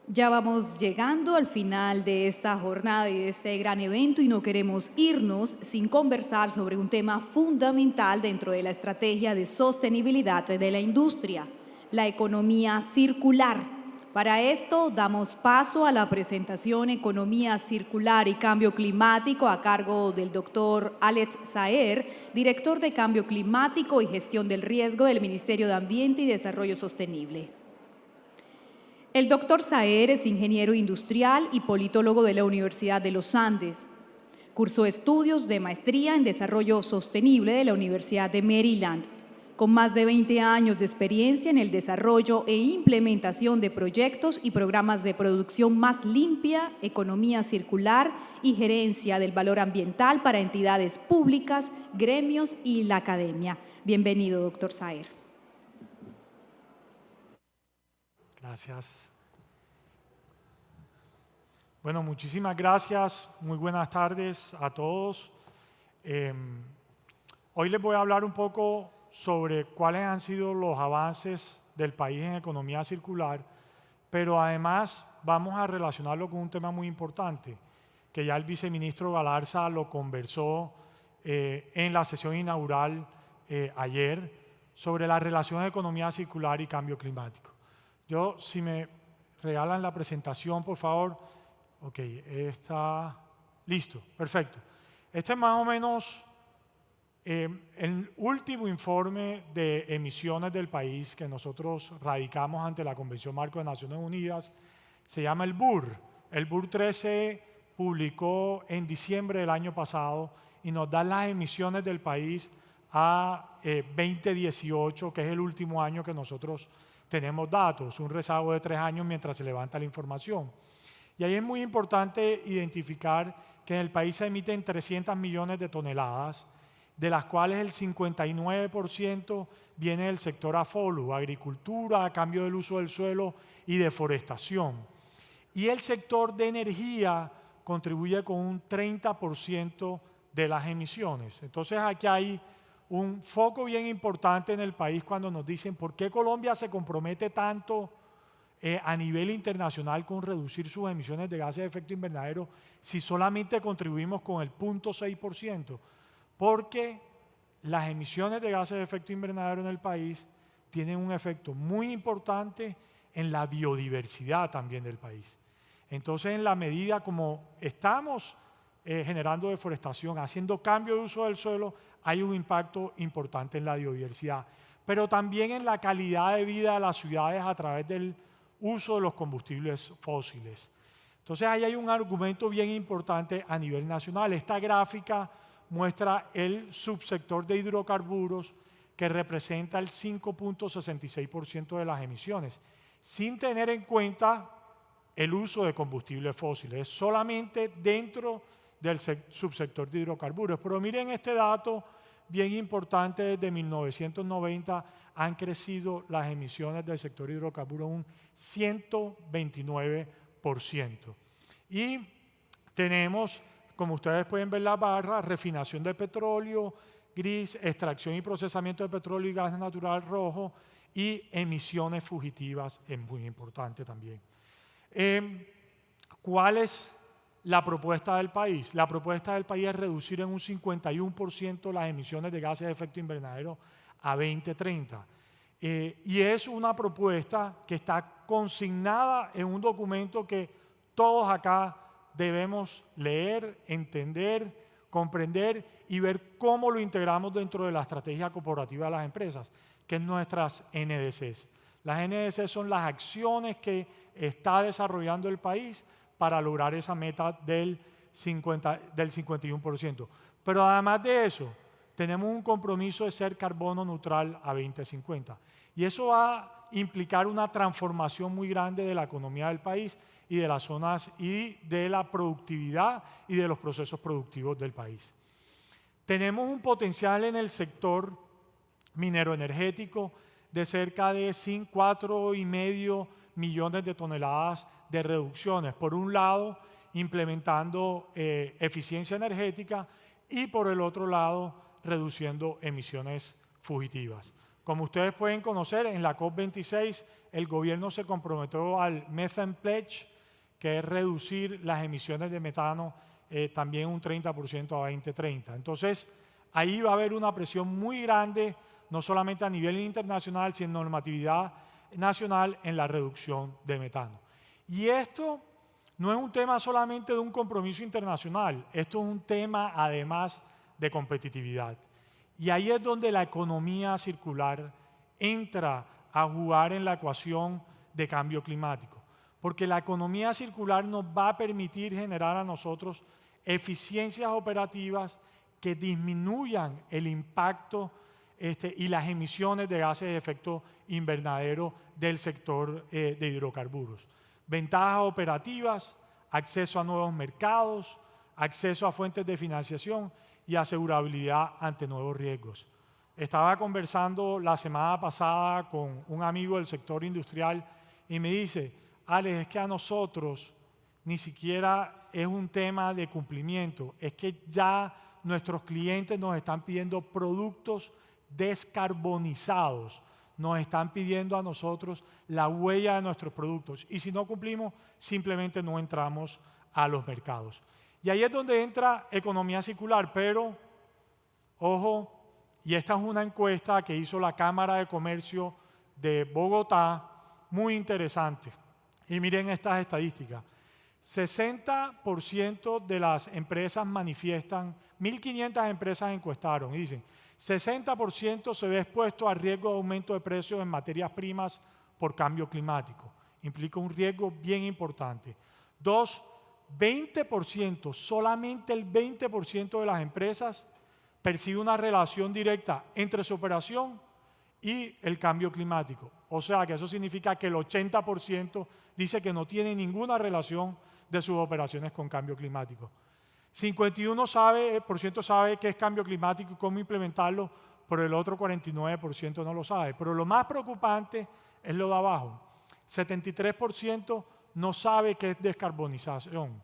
Ya vamos llegando al final de esta jornada y de este gran evento y no queremos irnos sin conversar sobre un tema fundamental dentro de la estrategia de sostenibilidad de la industria, la economía circular. Para esto damos paso a la presentación Economía Circular y Cambio Climático a cargo del doctor Alex Saer, director de Cambio Climático y Gestión del Riesgo del Ministerio de Ambiente y Desarrollo Sostenible. El doctor Saer es ingeniero industrial y politólogo de la Universidad de los Andes. Cursó estudios de maestría en desarrollo sostenible de la Universidad de Maryland, con más de 20 años de experiencia en el desarrollo e implementación de proyectos y programas de producción más limpia, economía circular y gerencia del valor ambiental para entidades públicas, gremios y la academia. Bienvenido, doctor Saer. Gracias. Bueno, muchísimas gracias. Muy buenas tardes a todos. Hoy les voy a hablar un poco sobre cuáles han sido los avances del país en economía circular, pero además vamos a relacionarlo con un tema muy importante, que ya el viceministro Galarza lo conversó en la sesión inaugural ayer, sobre la relación de economía circular y cambio climático. Si me regalan la presentación, por favor. Ok, está listo, perfecto. Este es más o menos el último informe de emisiones del país que nosotros radicamos ante la Convención Marco de Naciones Unidas. Se llama el BUR. El BUR 13 publicó en diciembre del año pasado y nos da las emisiones del país a 2018, que es el último año que nosotros tenemos datos, un rezago de 3 años mientras se levanta la información. Y ahí es muy importante identificar que en el país se emiten 300 millones de toneladas, de las cuales el 59% viene del sector AFOLU, agricultura, cambio del uso del suelo y deforestación. Y el sector de energía contribuye con un 30% de las emisiones. Entonces aquí hay un foco bien importante en el país cuando nos dicen por qué Colombia se compromete tanto a nivel internacional con reducir sus emisiones de gases de efecto invernadero si solamente contribuimos con el 0.6%, porque las emisiones de gases de efecto invernadero en el país tienen un efecto muy importante en la biodiversidad también del país. Entonces, en la medida como estamos generando deforestación, haciendo cambio de uso del suelo, hay un impacto importante en la biodiversidad, pero también en la calidad de vida de las ciudades a través del uso de los combustibles fósiles. Entonces ahí hay un argumento bien importante a nivel nacional. Esta gráfica muestra el subsector de hidrocarburos, que representa el 5.66% de las emisiones, sin tener en cuenta el uso de combustibles fósiles, es solamente dentro del subsector de hidrocarburos. Pero miren este dato bien importante: desde 1990 han crecido las emisiones del sector hidrocarburos un 129%. Y tenemos, como ustedes pueden ver la barra, refinación de petróleo gris, extracción y procesamiento de petróleo y gas natural rojo, y emisiones fugitivas es muy importante también. ¿Cuál es la propuesta del país? La propuesta del país es reducir en un 51% las emisiones de gases de efecto invernadero a 2030. Y es una propuesta que está consignada en un documento que todos acá debemos leer, entender, comprender y ver cómo lo integramos dentro de la estrategia corporativa de las empresas, que es nuestras NDCs. Las NDCs son las acciones que está desarrollando el país para lograr esa meta del 51%. Pero además de eso, tenemos un compromiso de ser carbono neutral a 2050. Y eso va a implicar una transformación muy grande de la economía del país y de las zonas y de la productividad y de los procesos productivos del país. Tenemos un potencial en el sector minero energético de cerca de 4,5 millones de toneladas de reducciones. Por un lado, implementando eficiencia energética, y por el otro lado, reduciendo emisiones fugitivas. Como ustedes pueden conocer, en la COP26 el gobierno se comprometió al Methane Pledge, que es reducir las emisiones de metano también un 30% a 2030. Entonces, ahí va a haber una presión muy grande, no solamente a nivel internacional, sino en normatividad nacional en la reducción de metano. Y esto no es un tema solamente de un compromiso internacional, esto es un tema además de competitividad. Y ahí es donde la economía circular entra a jugar en la ecuación de cambio climático, porque la economía circular nos va a permitir generar a nosotros eficiencias operativas que disminuyan el impacto y las emisiones de gases de efecto invernadero del sector de hidrocarburos. Ventajas operativas, acceso a nuevos mercados, acceso a fuentes de financiación y asegurabilidad ante nuevos riesgos. Estaba conversando la semana pasada con un amigo del sector industrial y me dice, Alex, es que a nosotros ni siquiera es un tema de cumplimiento, es que ya nuestros clientes nos están pidiendo productos descarbonizados, nos están pidiendo a nosotros la huella de nuestros productos y si no cumplimos, simplemente no entramos a los mercados. Y ahí es donde entra economía circular, pero, ojo, y esta es una encuesta que hizo la Cámara de Comercio de Bogotá, muy interesante. Y miren estas estadísticas. 60% de las empresas manifiestan, 1.500 empresas encuestaron y dicen, 60% se ve expuesto a riesgo de aumento de precios en materias primas por cambio climático. Implica un riesgo bien importante. 2, 20%, solamente el 20% de las empresas percibe una relación directa entre su operación y el cambio climático. O sea que eso significa que el 80% dice que no tiene ninguna relación de sus operaciones con cambio climático. 51% sabe qué es cambio climático y cómo implementarlo, pero el otro 49% no lo sabe. Pero lo más preocupante es lo de abajo. 73% no sabe qué es descarbonización.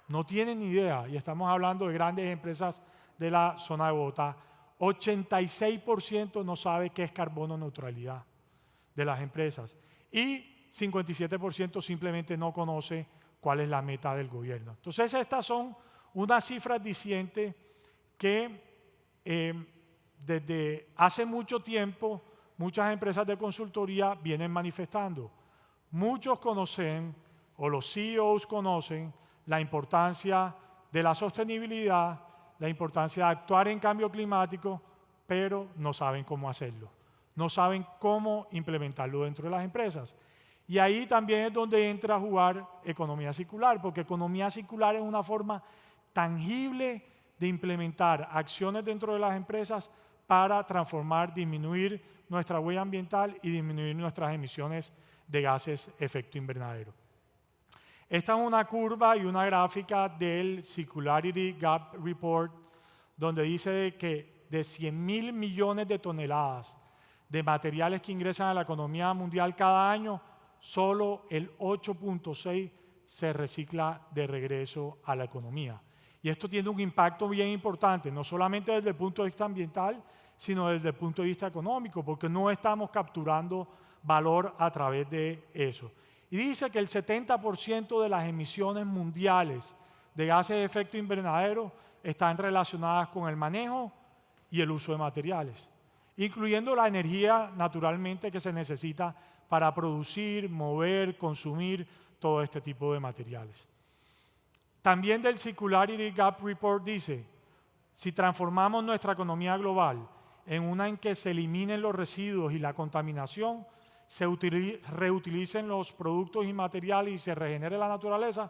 No tienen ni idea, y estamos hablando de grandes empresas de la zona de Bogotá. 86% no sabe qué es carbono neutralidad de las empresas. Y 57% simplemente no conoce cuál es la meta del gobierno. Entonces, estas son unas cifras dicientes que desde hace mucho tiempo muchas empresas de consultoría vienen manifestando. Muchos conocen, o los CEOs conocen, la importancia de la sostenibilidad, la importancia de actuar en cambio climático, pero no saben cómo hacerlo. No saben cómo implementarlo dentro de las empresas. Y ahí también es donde entra a jugar economía circular, porque economía circular es una forma tangible de implementar acciones dentro de las empresas para transformar, disminuir nuestra huella ambiental y disminuir nuestras emisiones de gases de efecto invernadero. Esta es una curva y una gráfica del Circularity Gap Report, donde dice que de 100.000 millones de toneladas de materiales que ingresan a la economía mundial cada año, solo el 8.6 se recicla de regreso a la economía. Y esto tiene un impacto bien importante, no solamente desde el punto de vista ambiental, sino desde el punto de vista económico, porque no estamos capturando valor a través de eso. Y dice que el 70% de las emisiones mundiales de gases de efecto invernadero están relacionadas con el manejo y el uso de materiales, incluyendo la energía naturalmente que se necesita para producir, mover, consumir todo este tipo de materiales. También del Circularity Gap Report dice, si transformamos nuestra economía global en una en que se eliminen los residuos y la contaminación, se reutilicen los productos y materiales y se regenere la naturaleza,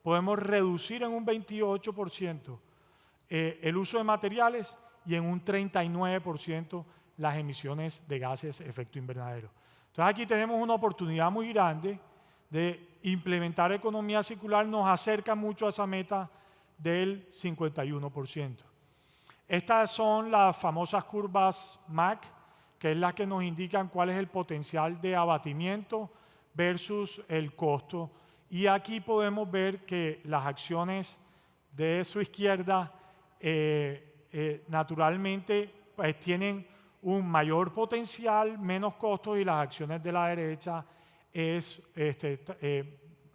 podemos reducir en un 28% el uso de materiales y en un 39% las emisiones de gases de efecto invernadero. Entonces aquí tenemos una oportunidad muy grande de implementar economía circular, nos acerca mucho a esa meta del 51%. Estas son las famosas curvas MAC, que es la que nos indican cuál es el potencial de abatimiento versus el costo. Y aquí podemos ver que las acciones de su izquierda naturalmente pues, tienen un mayor potencial, menos costos, y las acciones de la derecha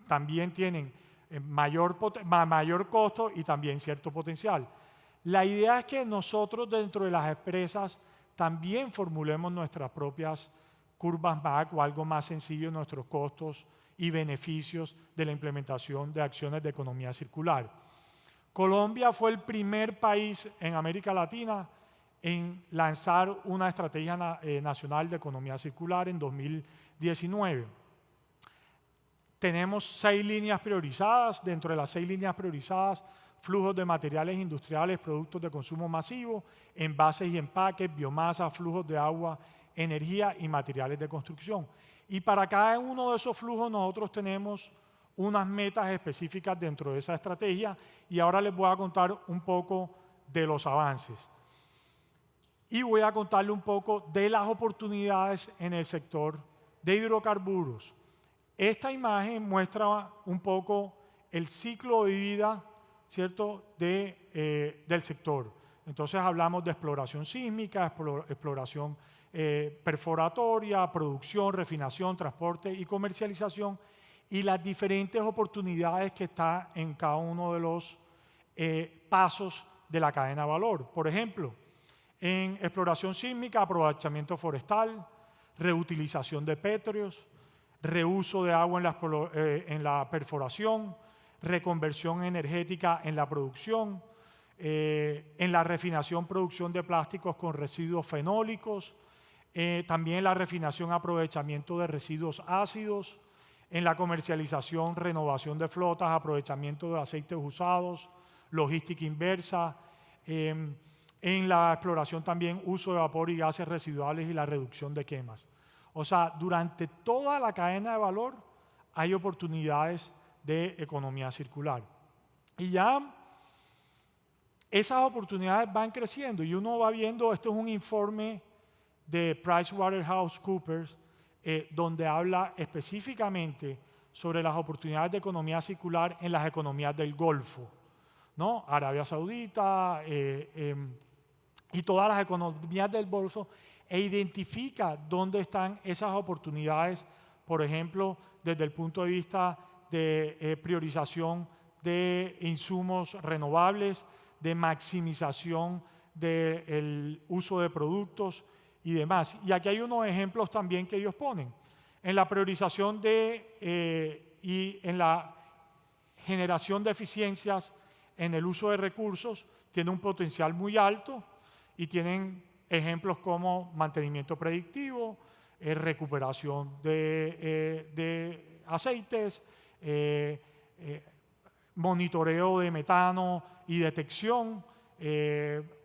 también tienen mayor costo y también cierto potencial. La idea es que nosotros dentro de las empresas también formulemos nuestras propias curvas MAC o algo más sencillo en nuestros costos y beneficios de la implementación de acciones de economía circular. Colombia fue el primer país en América Latina en lanzar una estrategia nacional de economía circular en 2019. Tenemos 6 líneas priorizadas. Dentro de las 6 líneas priorizadas, flujos de materiales industriales, productos de consumo masivo, envases y empaques, biomasa, flujos de agua, energía y materiales de construcción. Y para cada uno de esos flujos nosotros tenemos unas metas específicas dentro de esa estrategia y ahora les voy a contar un poco de los avances. Y voy a contarle un poco de las oportunidades en el sector de hidrocarburos. Esta imagen muestra un poco el ciclo de vida, ¿cierto?, del sector. Entonces hablamos de exploración sísmica, exploración perforatoria, producción, refinación, transporte y comercialización y las diferentes oportunidades que están en cada uno de los pasos de la cadena de valor. Por ejemplo, en exploración sísmica, aprovechamiento forestal, reutilización de petróleos, reuso de agua en la perforación, reconversión energética en la producción, en la refinación, producción de plásticos con residuos fenólicos, también la refinación, aprovechamiento de residuos ácidos, en la comercialización, renovación de flotas, aprovechamiento de aceites usados, logística inversa, en la exploración también uso de vapor y gases residuales y la reducción de quemas. O sea, durante toda la cadena de valor hay oportunidades de economía circular. Y ya esas oportunidades van creciendo y uno va viendo, esto es un informe de PricewaterhouseCoopers, donde habla específicamente sobre las oportunidades de economía circular en las economías del Golfo, ¿no? Arabia Saudita y todas las economías del Golfo, e identifica dónde están esas oportunidades, por ejemplo, desde el punto de vista de priorización de insumos renovables, de maximización del uso de productos y demás. Y aquí hay unos ejemplos también que ellos ponen. En la priorización y en la generación de eficiencias en el uso de recursos, tiene un potencial muy alto y tienen ejemplos como mantenimiento predictivo, recuperación de aceites, monitoreo de metano y detección,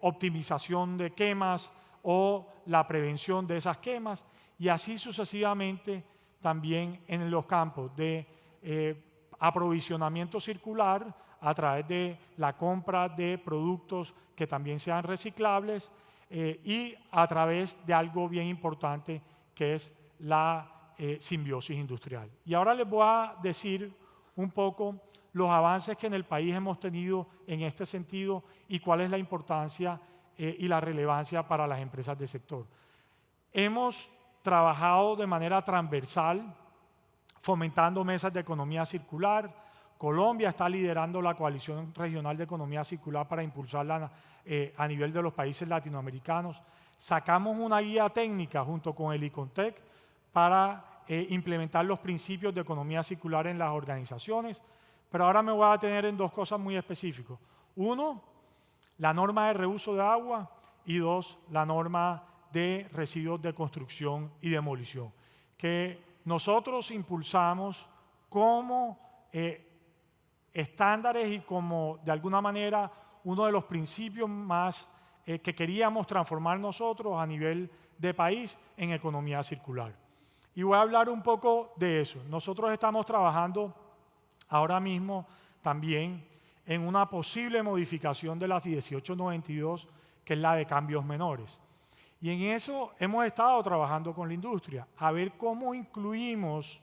optimización de quemas o la prevención de esas quemas, y así sucesivamente también en los campos de aprovisionamiento circular a través de la compra de productos que también sean reciclables y a través de algo bien importante que es la simbiosis industrial. Y ahora les voy a decir un poco los avances que en el país hemos tenido en este sentido y cuál es la importancia y la relevancia para las empresas del sector. Hemos trabajado de manera transversal fomentando mesas de economía circular. Colombia está liderando la coalición regional de economía circular para impulsarla a nivel de los países latinoamericanos. Sacamos una guía técnica junto con el ICONTEC para implementar los principios de economía circular en las organizaciones, pero ahora me voy a detener en 2 cosas muy específicas. 1, la norma de reuso de agua y 2, la norma de residuos de construcción y demolición, que nosotros impulsamos como estándares y como de alguna manera uno de los principios más que queríamos transformar nosotros a nivel de país en economía circular. Y voy a hablar un poco de eso. Nosotros estamos trabajando ahora mismo también en una posible modificación de las 1892, que es la de cambios menores. Y en eso hemos estado trabajando con la industria, a ver cómo incluimos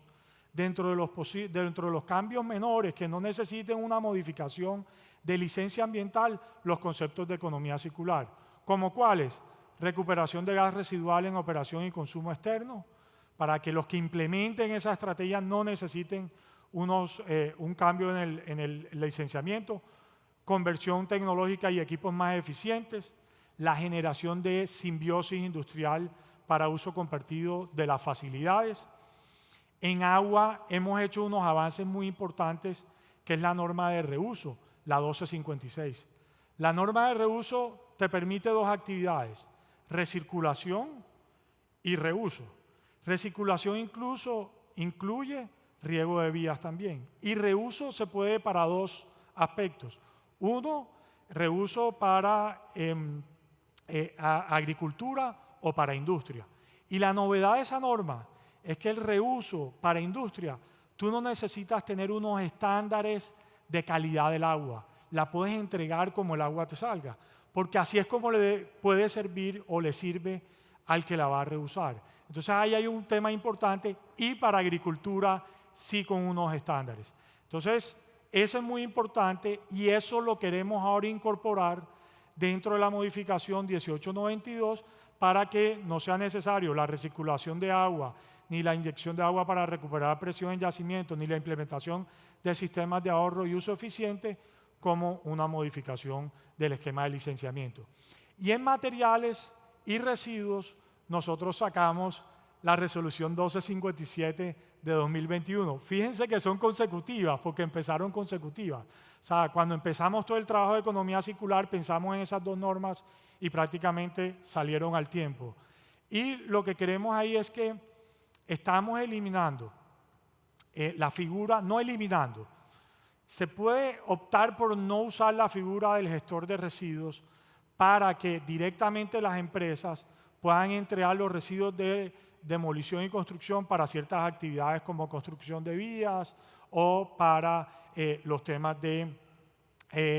dentro de los cambios menores que no necesiten una modificación de licencia ambiental los conceptos de economía circular. ¿Como cuáles? Recuperación de gas residual en operación y consumo externo, para que los que implementen esa estrategia no necesiten un cambio en el licenciamiento, conversión tecnológica y equipos más eficientes, la generación de simbiosis industrial para uso compartido de las facilidades. En agua hemos hecho unos avances muy importantes, que es la norma de reuso, la 1256. La norma de reuso te permite dos actividades: recirculación y reuso. Recirculación incluso incluye riego de vías también. Y reuso se puede para dos aspectos. Uno, reuso para agricultura o para industria. Y la novedad de esa norma es que el reuso para industria, tú no necesitas tener unos estándares de calidad del agua. La puedes entregar como el agua te salga, porque así es como le puede servir o le sirve al que la va a reusar. Entonces ahí hay un tema importante, y para agricultura sí con unos estándares. Entonces eso es muy importante y eso lo queremos ahora incorporar dentro de la modificación 1892 para que no sea necesario la recirculación de agua, ni la inyección de agua para recuperar presión en yacimientos, ni la implementación de sistemas de ahorro y uso eficiente como una modificación del esquema de licenciamiento. Y en materiales y residuos, nosotros sacamos la resolución 1257 de 2021. Fíjense que son consecutivas, porque empezaron consecutivas. O sea, cuando empezamos todo el trabajo de economía circular, pensamos en esas dos normas y prácticamente salieron al tiempo. Y lo que queremos ahí es que estamos eliminando la figura, no eliminando. Se puede optar por no usar la figura del gestor de residuos para que directamente las empresas puedan entregar los residuos de demolición y construcción para ciertas actividades como construcción de vías o para los temas de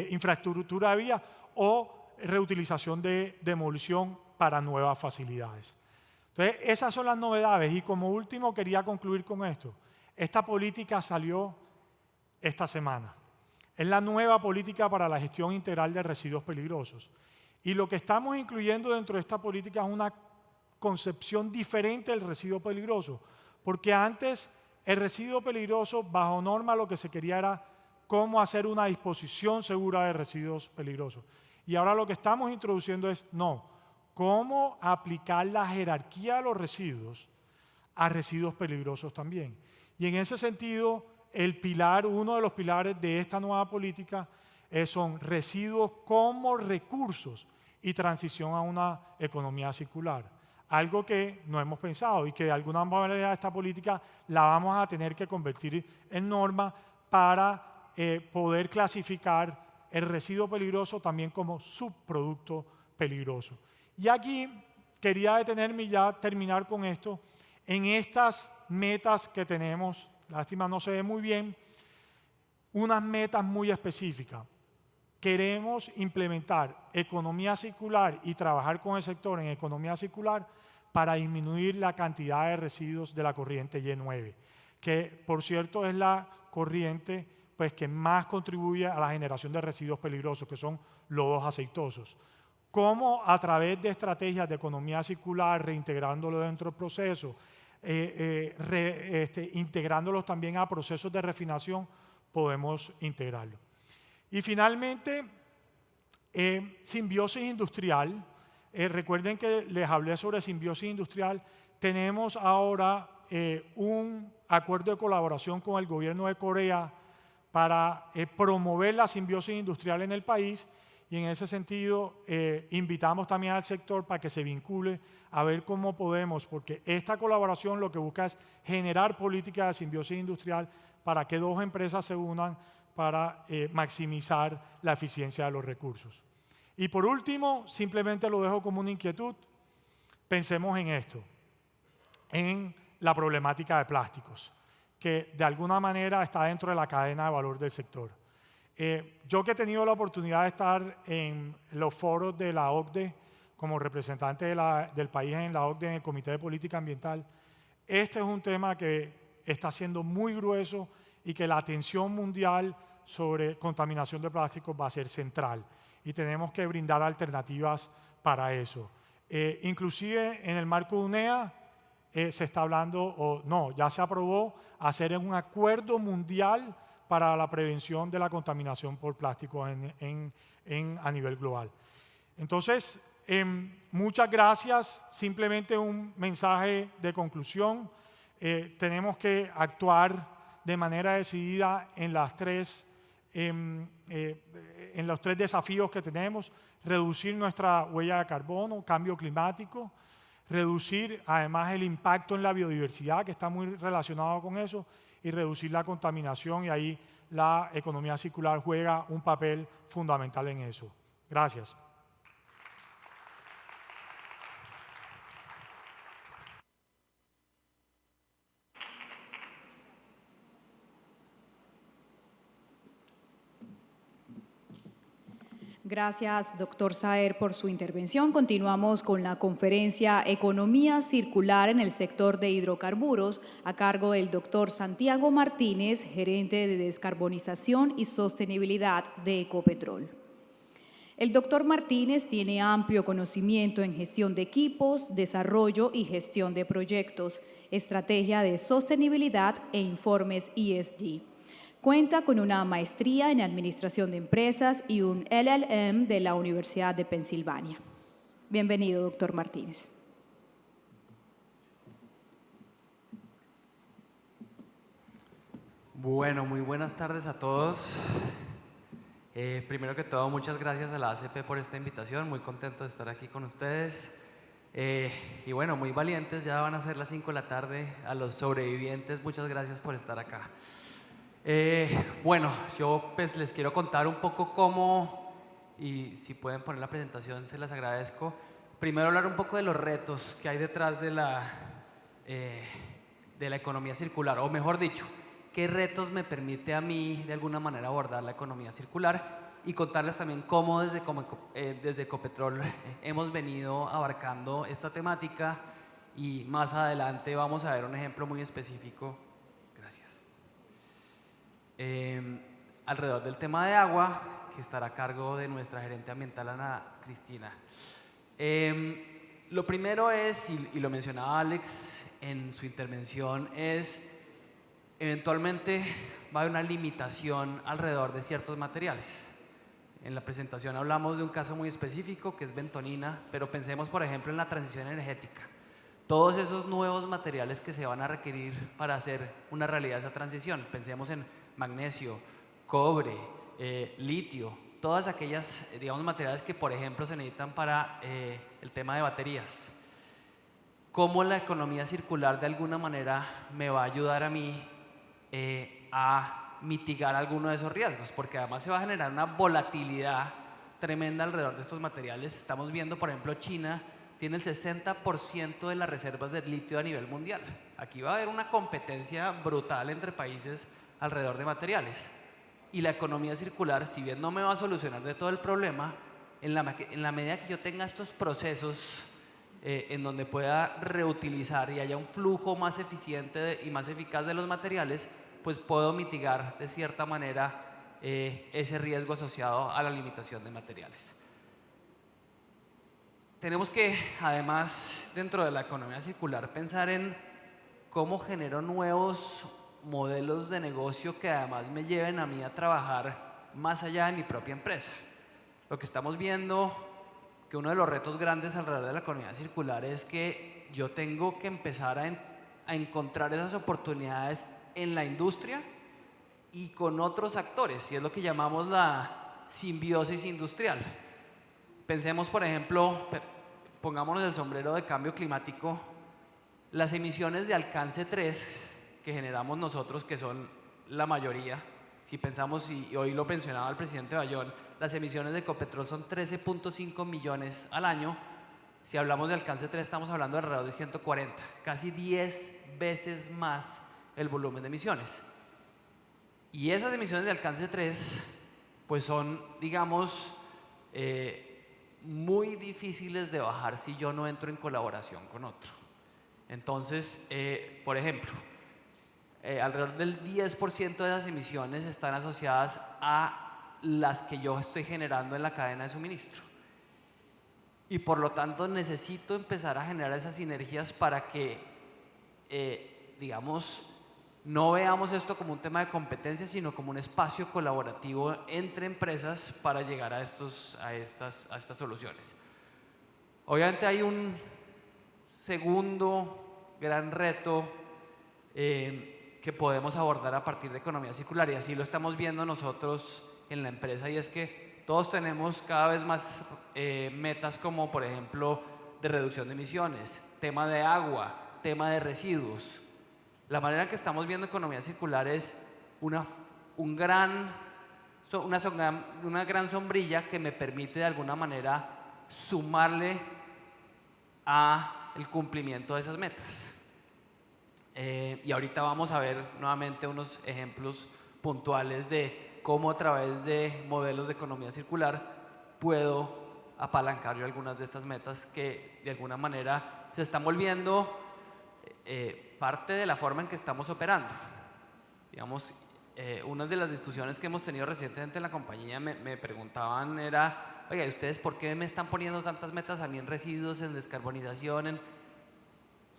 infraestructura de vías o reutilización de demolición para nuevas facilidades. Entonces, esas son las novedades. Y como último, quería concluir con esto. Esta política salió esta semana. Es la nueva política para la gestión integral de residuos peligrosos. Y lo que estamos incluyendo dentro de esta política es una concepción diferente del residuo peligroso, porque antes el residuo peligroso, bajo norma, lo que se quería era cómo hacer una disposición segura de residuos peligrosos. Y ahora lo que estamos introduciendo es, no, cómo aplicar la jerarquía de los residuos a residuos peligrosos también. Y en ese sentido, uno de los pilares de esta nueva política son residuos como recursos y transición a una economía circular. Algo que no hemos pensado y que de alguna manera esta política la vamos a tener que convertir en norma para poder clasificar el residuo peligroso también como subproducto peligroso. Y aquí quería detenerme y ya terminar con esto, en estas metas que tenemos, lástima no se ve muy bien, unas metas muy específicas. Queremos implementar economía circular y trabajar con el sector en economía circular para disminuir la cantidad de residuos de la corriente Y9, que por cierto es la corriente que más contribuye a la generación de residuos peligrosos, que son lodos aceitosos. Cómo a través de estrategias de economía circular, reintegrándolo dentro del proceso, integrándolos también a procesos de refinación, podemos integrarlo. Y finalmente, simbiosis industrial. Recuerden que les hablé sobre simbiosis industrial. Tenemos ahora un acuerdo de colaboración con el gobierno de Corea para promover la simbiosis industrial en el país, y en ese sentido invitamos también al sector para que se vincule a ver cómo podemos, porque esta colaboración lo que busca es generar políticas de simbiosis industrial para que dos empresas se unan para maximizar la eficiencia de los recursos. Y por último, simplemente lo dejo como una inquietud, pensemos en esto, en la problemática de plásticos, que de alguna manera está dentro de la cadena de valor del sector. Yo que he tenido la oportunidad de estar en los foros de la OCDE como representante del país en la OCDE, en el Comité de Política Ambiental, este es un tema que está siendo muy grueso y que la atención mundial sobre contaminación de plásticos va a ser central y tenemos que brindar alternativas para eso. Inclusive en el marco de UNEA se está hablando, o no, ya se aprobó hacer un acuerdo mundial para la prevención de la contaminación por plástico a nivel global. Entonces, muchas gracias. Simplemente un mensaje de conclusión. Tenemos que actuar de manera decidida en los tres desafíos que tenemos: reducir nuestra huella de carbono, cambio climático, reducir además el impacto en la biodiversidad, que está muy relacionado con eso, y reducir la contaminación, y ahí la economía circular juega un papel fundamental en eso. Gracias. Gracias, doctor Saer, por su intervención. Continuamos con la conferencia Economía Circular en el sector de hidrocarburos, a cargo del doctor Santiago Martínez, gerente de descarbonización y sostenibilidad de Ecopetrol. El doctor Martínez tiene amplio conocimiento en gestión de equipos, desarrollo y gestión de proyectos, estrategia de sostenibilidad e informes ESG. Cuenta con una maestría en Administración de Empresas y un LLM de la Universidad de Pensilvania. Bienvenido, doctor Martínez. Bueno, muy buenas tardes a todos. Primero que todo, muchas gracias a la ACP por esta invitación. Muy contento de estar aquí con ustedes. Y bueno, muy valientes, ya van a ser las 5 de la tarde. A los sobrevivientes, muchas gracias por estar acá. Bueno, yo pues les quiero contar un poco cómo, y si pueden poner la presentación se las agradezco. Primero hablar un poco de los retos que hay detrás de la economía circular, o mejor dicho, qué retos me permite a mí de alguna manera abordar la economía circular, y contarles también cómo desde Ecopetrol hemos venido abarcando esta temática, y más adelante vamos a ver un ejemplo muy específico. Alrededor del tema de agua, que estará a cargo de nuestra gerente ambiental, Ana Cristina. Lo primero es, y lo mencionaba Alex en su intervención, es eventualmente va a haber una limitación alrededor de ciertos materiales. En la presentación hablamos de un caso muy específico que es bentonina, pero pensemos por ejemplo en la transición energética. Todos esos nuevos materiales que se van a requerir para hacer una realidad esa transición. Pensemos en magnesio, cobre, litio, todas aquellas materiales que por ejemplo se necesitan para el tema de baterías. ¿Cómo la economía circular de alguna manera me va a ayudar a mí a mitigar alguno de esos riesgos? Porque además se va a generar una volatilidad tremenda alrededor de estos materiales. Estamos viendo, por ejemplo, China tiene el 60% de las reservas de litio a nivel mundial. Aquí va a haber una competencia brutal entre países alrededor de materiales. Y la economía circular, si bien no me va a solucionar de todo el problema, en la medida que yo tenga estos procesos en donde pueda reutilizar y haya un flujo más eficiente y más eficaz de los materiales, pues puedo mitigar de cierta manera ese riesgo asociado a la limitación de materiales. Tenemos que, además, dentro de la economía circular, pensar en cómo genero nuevos modelos de negocio que además me lleven a mí a trabajar más allá de mi propia empresa. Lo que estamos viendo, que uno de los retos grandes alrededor de la economía circular es que yo tengo que empezar a encontrar esas oportunidades en la industria y con otros actores, y es lo que llamamos la simbiosis industrial. Pensemos, por ejemplo, pongámonos el sombrero de cambio climático. Las emisiones de alcance 3 que generamos nosotros, que son la mayoría, si pensamos, y hoy lo mencionaba el presidente Bayón, las emisiones de Ecopetrol son 13.5 millones al año. Si hablamos de alcance 3, estamos hablando de alrededor de 140, casi 10 veces más el volumen de emisiones. Y esas emisiones de alcance 3, pues son, digamos, muy difíciles de bajar si yo no entro en colaboración con otro. Entonces, por ejemplo, alrededor del 10% de esas emisiones están asociadas a las que yo estoy generando en la cadena de suministro. Y por lo tanto necesito empezar a generar esas sinergias para que digamos, no veamos esto como un tema de competencia, sino como un espacio colaborativo entre empresas para llegar a estas soluciones. Obviamente hay un segundo gran reto que podemos abordar a partir de economía circular, y así lo estamos viendo nosotros en la empresa, y es que todos tenemos cada vez más metas, como por ejemplo de reducción de emisiones, tema de agua, tema de residuos. La manera en que estamos viendo economía circular es una gran sombrilla que me permite de alguna manera sumarle a el cumplimiento de esas metas. Y ahorita vamos a ver nuevamente unos ejemplos puntuales de cómo a través de modelos de economía circular puedo apalancar yo algunas de estas metas que de alguna manera se están volviendo parte de la forma en que estamos operando. Digamos, una de las discusiones que hemos tenido recientemente en la compañía me preguntaban era: oiga, ¿ustedes por qué me están poniendo tantas metas a mí en residuos, en descarbonización?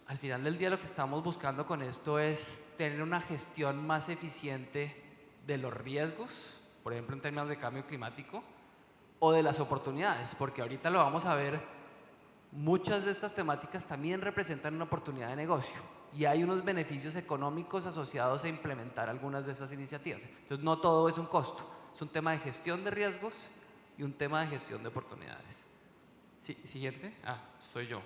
Al final del día lo que estamos buscando con esto es tener una gestión más eficiente de los riesgos, por ejemplo en términos de cambio climático, o de las oportunidades, porque ahorita lo vamos a ver, muchas de estas temáticas también representan una oportunidad de negocio y hay unos beneficios económicos asociados a implementar algunas de estas iniciativas. Entonces no todo es un costo, es un tema de gestión de riesgos y un tema de gestión de oportunidades. Sí, siguiente. Soy yo.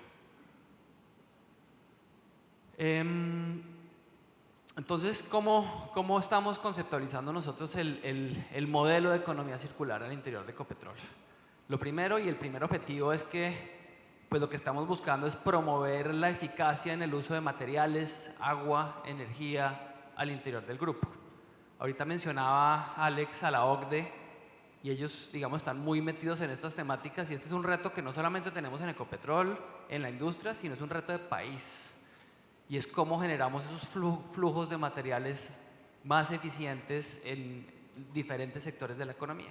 Entonces, ¿cómo estamos conceptualizando nosotros el modelo de economía circular al interior de Ecopetrol? Lo primero, y el primer objetivo, es que pues lo que estamos buscando es promover la eficacia en el uso de materiales, agua, energía al interior del grupo. Ahorita mencionaba Alex a la OCDE y ellos, digamos, están muy metidos en estas temáticas, y este es un reto que no solamente tenemos en Ecopetrol, en la industria, sino es un reto de país. Y es cómo generamos esos flujos de materiales más eficientes en diferentes sectores de la economía.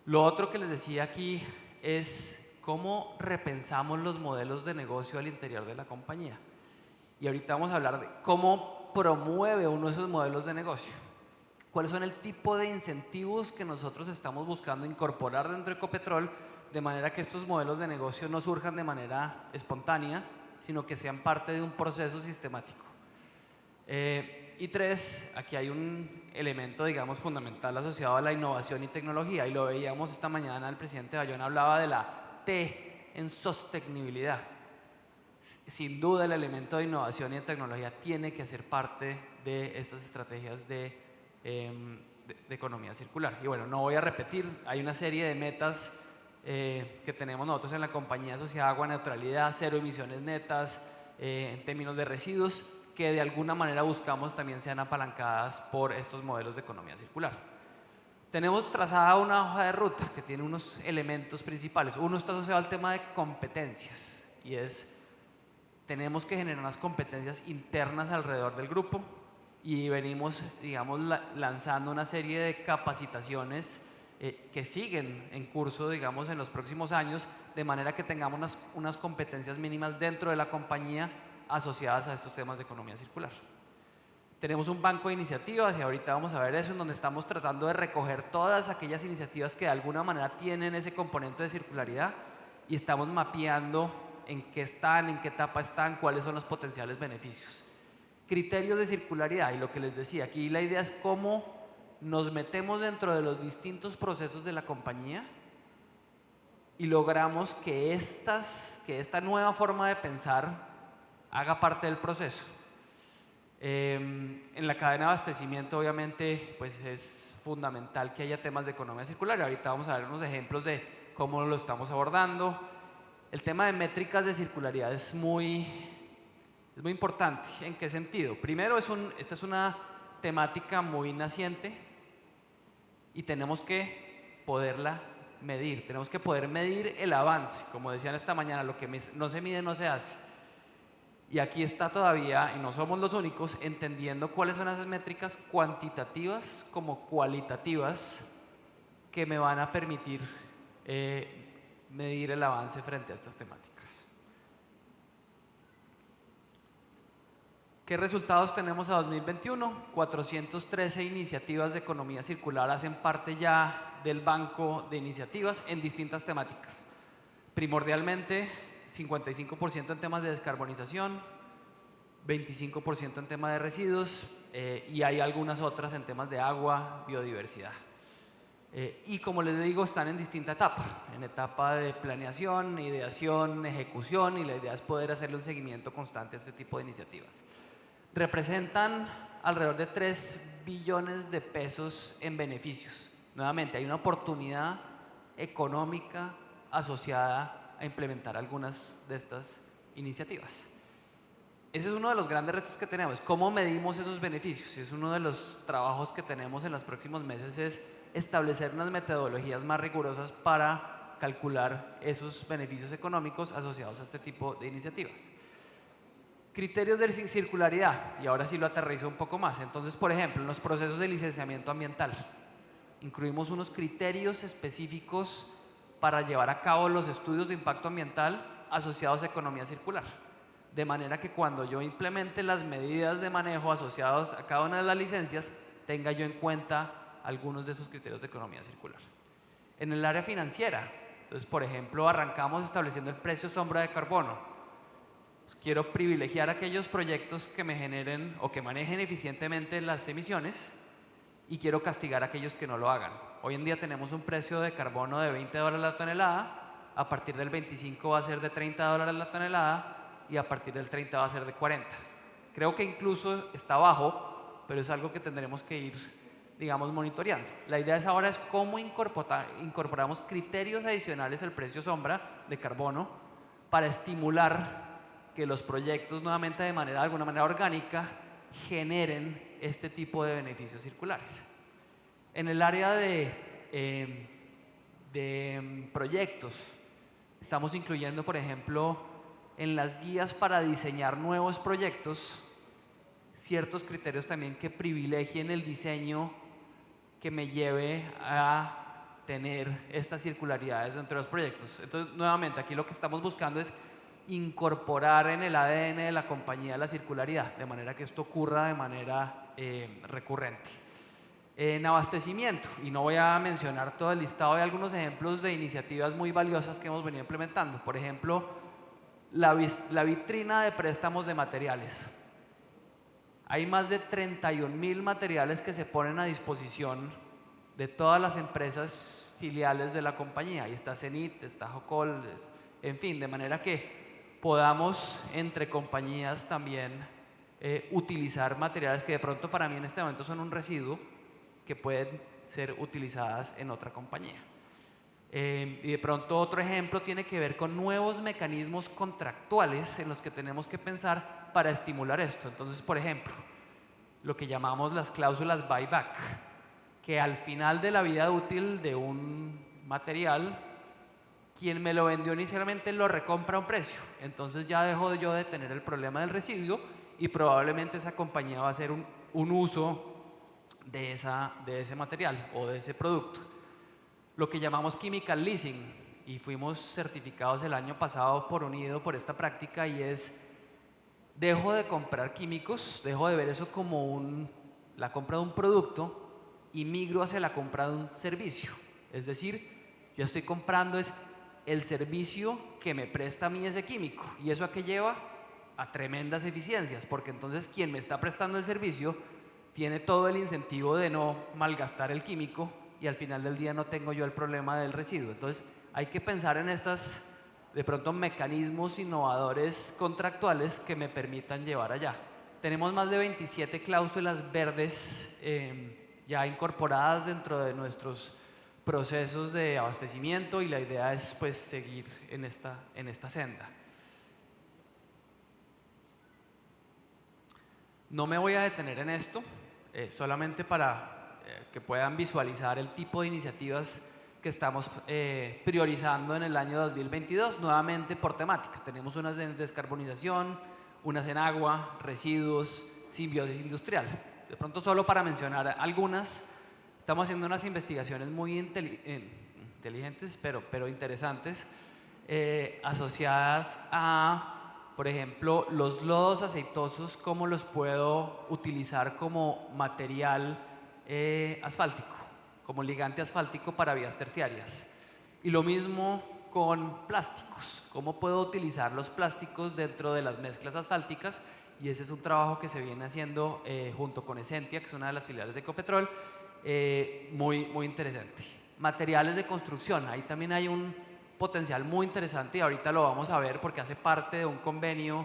Lo otro que les decía aquí es cómo repensamos los modelos de negocio al interior de la compañía. Y ahorita vamos a hablar de cómo promueve uno de esos modelos de negocio. ¿Cuáles son el tipo de incentivos que nosotros estamos buscando incorporar dentro de Ecopetrol, de manera que estos modelos de negocio no surjan de manera espontánea, sino que sean parte de un proceso sistemático? Y tres, aquí hay un elemento, digamos, fundamental asociado a la innovación y tecnología, y lo veíamos esta mañana, el presidente Bayón hablaba de la T en sostenibilidad. Sin duda el elemento de innovación y de tecnología tiene que ser parte de estas estrategias de economía circular. Y bueno, no voy a repetir, hay una serie de metas que tenemos nosotros en la compañía asociada a agua, neutralidad, cero emisiones netas, en términos de residuos, que de alguna manera buscamos también sean apalancadas por estos modelos de economía circular. Tenemos trazada una hoja de ruta que tiene unos elementos principales. Uno está asociado al tema de competencias, y es: tenemos que generar unas competencias internas alrededor del grupo, y venimos, digamos, lanzando una serie de capacitaciones que siguen en curso, digamos, en los próximos años, de manera que tengamos unas competencias mínimas dentro de la compañía asociadas a estos temas de economía circular. Tenemos un banco de iniciativas, y ahorita vamos a ver eso, en donde estamos tratando de recoger todas aquellas iniciativas que de alguna manera tienen ese componente de circularidad, y estamos mapeando en qué están, en qué etapa están, cuáles son los potenciales beneficios. Criterios de circularidad, y lo que les decía, aquí la idea es cómo nos metemos dentro de los distintos procesos de la compañía y logramos que esta nueva forma de pensar haga parte del proceso. En la cadena de abastecimiento, obviamente, pues es fundamental que haya temas de economía circular, y ahorita vamos a ver unos ejemplos de cómo lo estamos abordando. El tema de métricas de circularidad es muy importante. ¿En qué sentido? Primero, esta es una temática muy naciente y tenemos que poderla medir. Tenemos que poder medir el avance. Como decían esta mañana, lo que no se mide no se hace. Y aquí está todavía, y no somos los únicos, entendiendo cuáles son esas métricas cuantitativas como cualitativas que me van a permitir medir el avance frente a estas temáticas. ¿Qué resultados tenemos a 2021? 413 iniciativas de economía circular hacen parte ya del banco de iniciativas en distintas temáticas. Primordialmente, 55% en temas de descarbonización, 25% en temas de residuos y hay algunas otras en temas de agua, biodiversidad. Y como les digo, están en distinta etapa, en etapa de planeación, ideación, ejecución, y la idea es poder hacerle un seguimiento constante a este tipo de iniciativas. Representan alrededor de 3 billones de pesos en beneficios. Nuevamente, hay una oportunidad económica asociada a implementar algunas de estas iniciativas. Ese es uno de los grandes retos que tenemos. ¿Cómo medimos esos beneficios? Es uno de los trabajos que tenemos en los próximos meses, es establecer unas metodologías más rigurosas para calcular esos beneficios económicos asociados a este tipo de iniciativas. Criterios de circularidad, y ahora sí lo aterrizo un poco más. Entonces, por ejemplo, en los procesos de licenciamiento ambiental, incluimos unos criterios específicos para llevar a cabo los estudios de impacto ambiental asociados a economía circular. De manera que cuando yo implemente las medidas de manejo asociadas a cada una de las licencias, tenga yo en cuenta algunos de esos criterios de economía circular. En el área financiera, entonces, por ejemplo, arrancamos estableciendo el precio sombra de carbono. Quiero privilegiar aquellos proyectos que me generen o que manejen eficientemente las emisiones y quiero castigar a aquellos que no lo hagan. Hoy en día tenemos un precio de carbono de $20 la tonelada, a partir del 25 va a ser de $30 la tonelada y a partir del 30 va a ser de 40. Creo que incluso está bajo, pero es algo que tendremos que ir, digamos, monitoreando. La idea ahora es cómo incorporamos criterios adicionales al precio sombra de carbono para estimular que los proyectos nuevamente de alguna manera orgánica generen este tipo de beneficios circulares. En el área de proyectos, estamos incluyendo, por ejemplo, en las guías para diseñar nuevos proyectos, ciertos criterios también que privilegien el diseño que me lleve a tener estas circularidades dentro de los proyectos. Entonces, nuevamente, aquí lo que estamos buscando es incorporar en el ADN de la compañía la circularidad, de manera que esto ocurra de manera recurrente. En abastecimiento, y no voy a mencionar todo el listado, hay algunos ejemplos de iniciativas muy valiosas que hemos venido implementando. Por ejemplo, la vitrina de préstamos de materiales. Hay más de 31.000 materiales que se ponen a disposición de todas las empresas filiales de la compañía. Ahí está Cenit, está Jocol, en fin, de manera que podamos entre compañías también utilizar materiales que de pronto para mí en este momento son un residuo que pueden ser utilizadas en otra compañía. Y de pronto otro ejemplo tiene que ver con nuevos mecanismos contractuales en los que tenemos que pensar para estimular esto. Entonces, por ejemplo, lo que llamamos las cláusulas buyback, que al final de la vida útil de un material, quien me lo vendió inicialmente lo recompra a un precio. Entonces ya dejo yo de tener el problema del residuo y probablemente esa compañía va a hacer un uso de ese material o de ese producto. Lo que llamamos chemical leasing, y fuimos certificados el año pasado por UNIDO por esta práctica, y es: dejo de comprar químicos, dejo de ver eso como la compra de un producto y migro hacia la compra de un servicio. Es decir, yo estoy comprando el servicio que me presta a mí ese químico, y eso a qué lleva a tremendas eficiencias, porque entonces quien me está prestando el servicio tiene todo el incentivo de no malgastar el químico y al final del día no tengo yo el problema del residuo. Entonces hay que pensar en estas, de pronto, mecanismos innovadores contractuales que me permitan llevar allá. Tenemos más de 27 cláusulas verdes ya incorporadas dentro de nuestros procesos de abastecimiento, y la idea es pues seguir en esta senda. No me voy a detener en esto, solamente para que puedan visualizar el tipo de iniciativas que estamos priorizando en el año 2022, nuevamente por temática. Tenemos unas en descarbonización, unas en agua, residuos, simbiosis industrial. De pronto, solo para mencionar algunas, estamos haciendo unas investigaciones muy inteligentes, pero interesantes, asociadas a, Por ejemplo, los lodos aceitosos, ¿cómo los puedo utilizar como material asfáltico, como ligante asfáltico para vías terciarias? Y lo mismo con plásticos, ¿cómo puedo utilizar los plásticos dentro de las mezclas asfálticas? Y ese es un trabajo que se viene haciendo junto con Esentia, que es una de las filiales de Ecopetrol, muy interesante. Materiales de construcción, ahí también hay un potencial muy interesante y ahorita lo vamos a ver porque hace parte de un convenio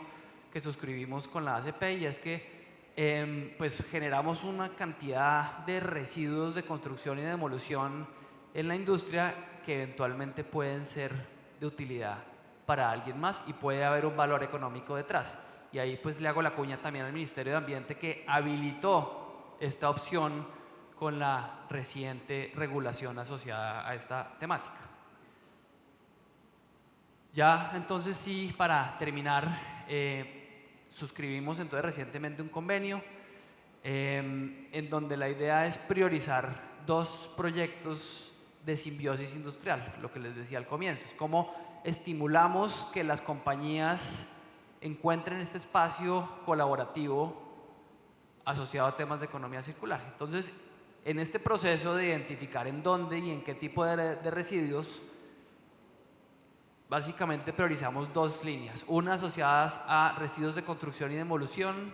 que suscribimos con la ACP, y es que pues generamos una cantidad de residuos de construcción y de demolición en la industria que eventualmente pueden ser de utilidad para alguien más y puede haber un valor económico detrás. Y ahí pues le hago la cuña también al Ministerio de Ambiente, que habilitó esta opción con la reciente regulación asociada a esta temática. Ya entonces sí, para terminar, suscribimos entonces recientemente un convenio en donde la idea es priorizar 2 proyectos de simbiosis industrial, lo que les decía al comienzo, es cómo estimulamos que las compañías encuentren este espacio colaborativo asociado a temas de economía circular. Entonces, en este proceso de identificar en dónde y en qué tipo de residuos, básicamente priorizamos 2 líneas, una asociadas a residuos de construcción y demolición,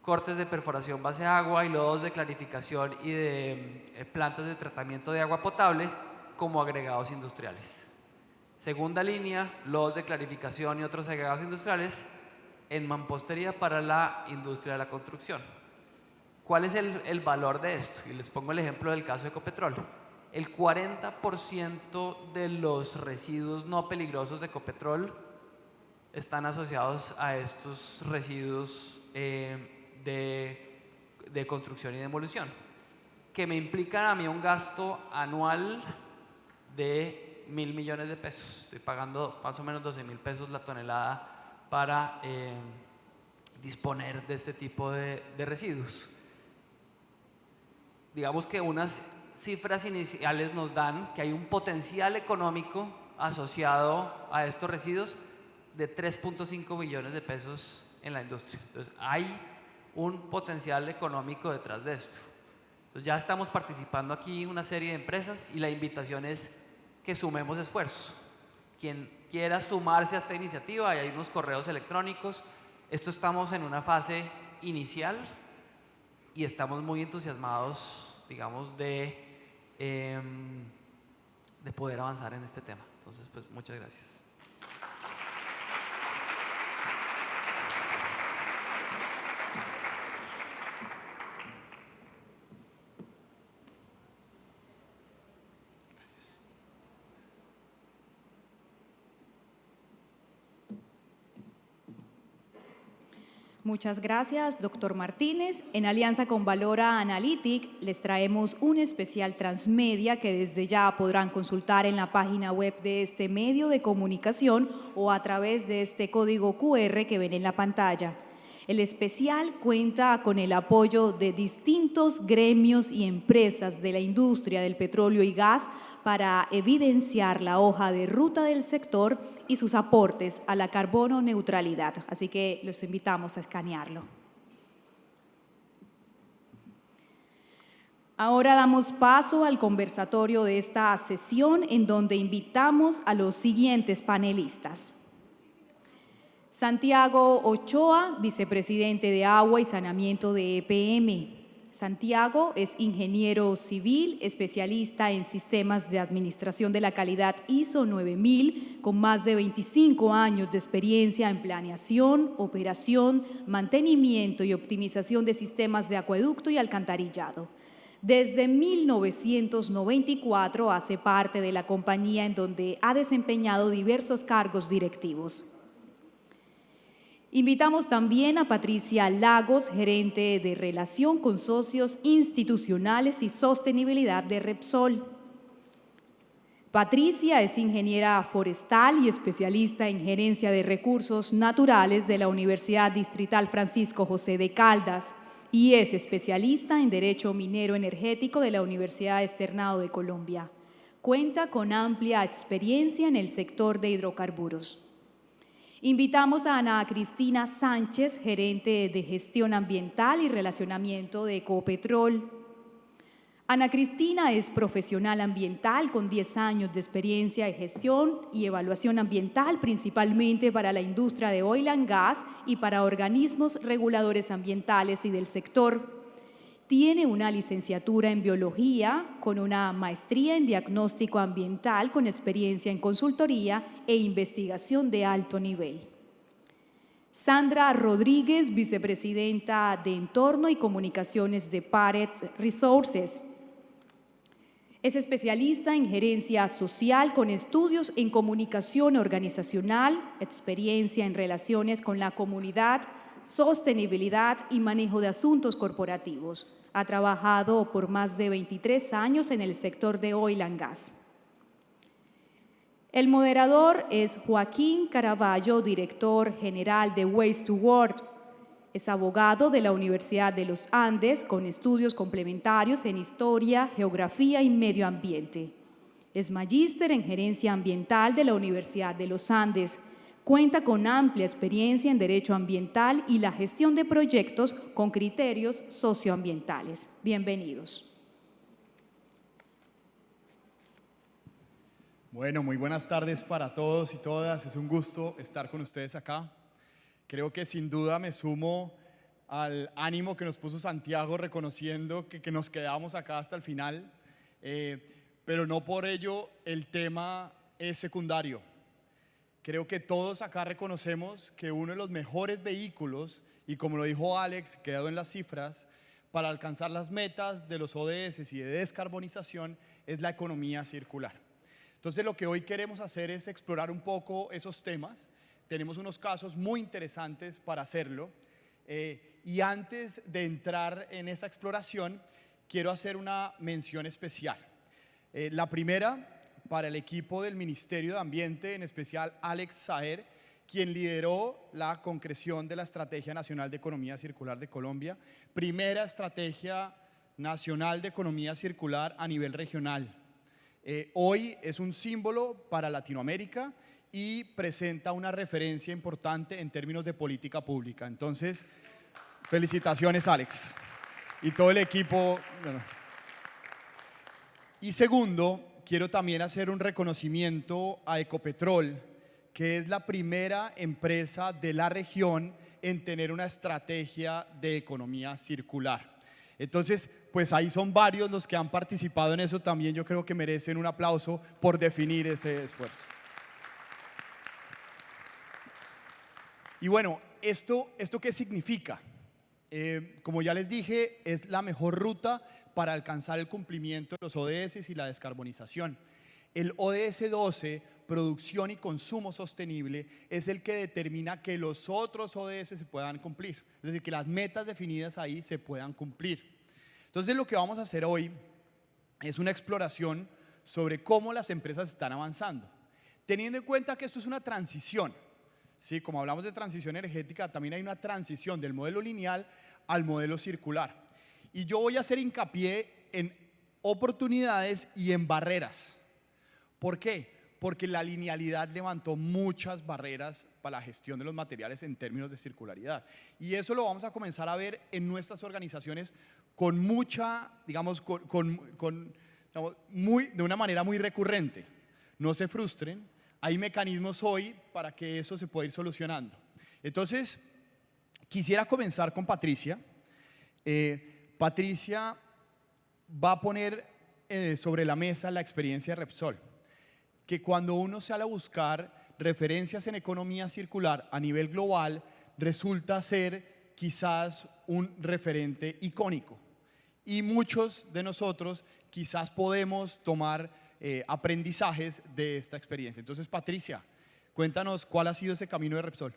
cortes de perforación base agua y lodos de clarificación y de plantas de tratamiento de agua potable como agregados industriales. Segunda línea, lodos de clarificación y otros agregados industriales en mampostería para la industria de la construcción. ¿Cuál es el valor de esto? Y les pongo el ejemplo del caso de Ecopetrol. El 40% de los residuos no peligrosos de Ecopetrol están asociados a estos residuos de construcción y demolición, que me implican a mí un gasto anual de 1.000 millones de pesos. Estoy pagando más o menos 12.000 pesos la tonelada para disponer de este tipo de residuos. Digamos que unas cifras iniciales nos dan que hay un potencial económico asociado a estos residuos de 3.5 billones de pesos en la industria. Entonces, hay un potencial económico detrás de esto. Entonces, ya estamos participando aquí una serie de empresas y la invitación es que sumemos esfuerzos. Quien quiera sumarse a esta iniciativa, hay unos correos electrónicos. Esto estamos en una fase inicial y estamos muy entusiasmados, digamos, de poder avanzar en este tema. Entonces, pues muchas gracias. Muchas gracias, doctor Martínez. En alianza con Valora Analytic, les traemos un especial transmedia que desde ya podrán consultar en la página web de este medio de comunicación o a través de este código QR que ven en la pantalla. El especial cuenta con el apoyo de distintos gremios y empresas de la industria del petróleo y gas para evidenciar la hoja de ruta del sector y sus aportes a la carbono neutralidad. Así que los invitamos a escanearlo. Ahora damos paso al conversatorio de esta sesión en donde invitamos a los siguientes panelistas. Santiago Ochoa, vicepresidente de Agua y Saneamiento de EPM. Santiago es ingeniero civil, especialista en sistemas de administración de la calidad ISO 9000, con más de 25 años de experiencia en planeación, operación, mantenimiento y optimización de sistemas de acueducto y alcantarillado. Desde 1994 hace parte de la compañía en donde ha desempeñado diversos cargos directivos. Invitamos también a Patricia Lagos, gerente de Relación con Socios Institucionales y Sostenibilidad de Repsol. Patricia es ingeniera forestal y especialista en gerencia de recursos naturales de la Universidad Distrital Francisco José de Caldas y es especialista en Derecho Minero Energético de la Universidad Externado de Colombia. Cuenta con amplia experiencia en el sector de hidrocarburos. Invitamos a Ana Cristina Sánchez, gerente de gestión ambiental y relacionamiento de Ecopetrol. Ana Cristina es profesional ambiental con 10 años de experiencia en gestión y evaluación ambiental, principalmente para la industria de oil and gas y para organismos reguladores ambientales y del sector. Tiene una licenciatura en biología con una maestría en diagnóstico ambiental con experiencia en consultoría e investigación de alto nivel. Sandra Rodríguez, vicepresidenta de Entorno y Comunicaciones de Paret Resources. Es especialista en gerencia social con estudios en comunicación organizacional, experiencia en relaciones con la comunidad, sostenibilidad y manejo de asuntos corporativos. Ha trabajado por más de 23 años en el sector de oil and gas. El moderador es Joaquín Caraballo, director general de Waste to World. Es abogado de la Universidad de los Andes con estudios complementarios en Historia, Geografía y Medio Ambiente. Es magíster en Gerencia Ambiental de la Universidad de los Andes. Cuenta con amplia experiencia en Derecho Ambiental y la gestión de proyectos con criterios socioambientales. Bienvenidos. Bueno, muy buenas tardes para todos y todas. Es un gusto estar con ustedes acá. Creo que sin duda me sumo al ánimo que nos puso Santiago reconociendo que nos quedamos acá hasta el final, pero no por ello el tema es secundario. Creo que todos acá reconocemos que uno de los mejores vehículos, y como lo dijo Alex, quedado en las cifras, para alcanzar las metas de los ODS y de descarbonización es la economía circular. Entonces lo que hoy queremos hacer es explorar un poco esos temas. Tenemos unos casos muy interesantes para hacerlo y antes de entrar en esa exploración quiero hacer una mención especial. La primera para el equipo del Ministerio de Ambiente, en especial Alex Saer, quien lideró la concreción de la Estrategia Nacional de Economía Circular de Colombia, primera estrategia nacional de economía circular a nivel regional. Hoy es un símbolo para Latinoamérica y presenta una referencia importante en términos de política pública. Entonces, felicitaciones, Alex, y todo el equipo. Bueno. Y segundo, quiero también hacer un reconocimiento a Ecopetrol, que es la primera empresa de la región en tener una estrategia de economía circular. Entonces, pues ahí son varios los que han participado en eso. También yo creo que merecen un aplauso por definir ese esfuerzo. Y bueno, ¿esto qué significa? Como ya les dije, es la mejor ruta para alcanzar el cumplimiento de los ODS y la descarbonización. El ODS 12, producción y consumo sostenible, es el que determina que los otros ODS se puedan cumplir. Es decir, que las metas definidas ahí se puedan cumplir. Entonces lo que vamos a hacer hoy es una exploración sobre cómo las empresas están avanzando. Teniendo en cuenta que esto es una transición. Sí, como hablamos de transición energética, también hay una transición del modelo lineal al modelo circular. Y yo voy a hacer hincapié en oportunidades y en barreras. ¿Por qué? Porque la linealidad levantó muchas barreras para la gestión de los materiales en términos de circularidad. Y eso lo vamos a comenzar a ver en nuestras organizaciones con mucha, digamos, de una manera muy recurrente. No se frustren. Hay mecanismos hoy para que eso se pueda ir solucionando. Entonces, quisiera comenzar con Patricia. Patricia va a poner sobre la mesa la experiencia de Repsol, que cuando uno sale a buscar referencias en economía circular a nivel global, resulta ser quizás un referente icónico. Y muchos de nosotros quizás podemos tomar aprendizajes de esta experiencia. Entonces, Patricia, cuéntanos cuál ha sido ese camino de Repsol.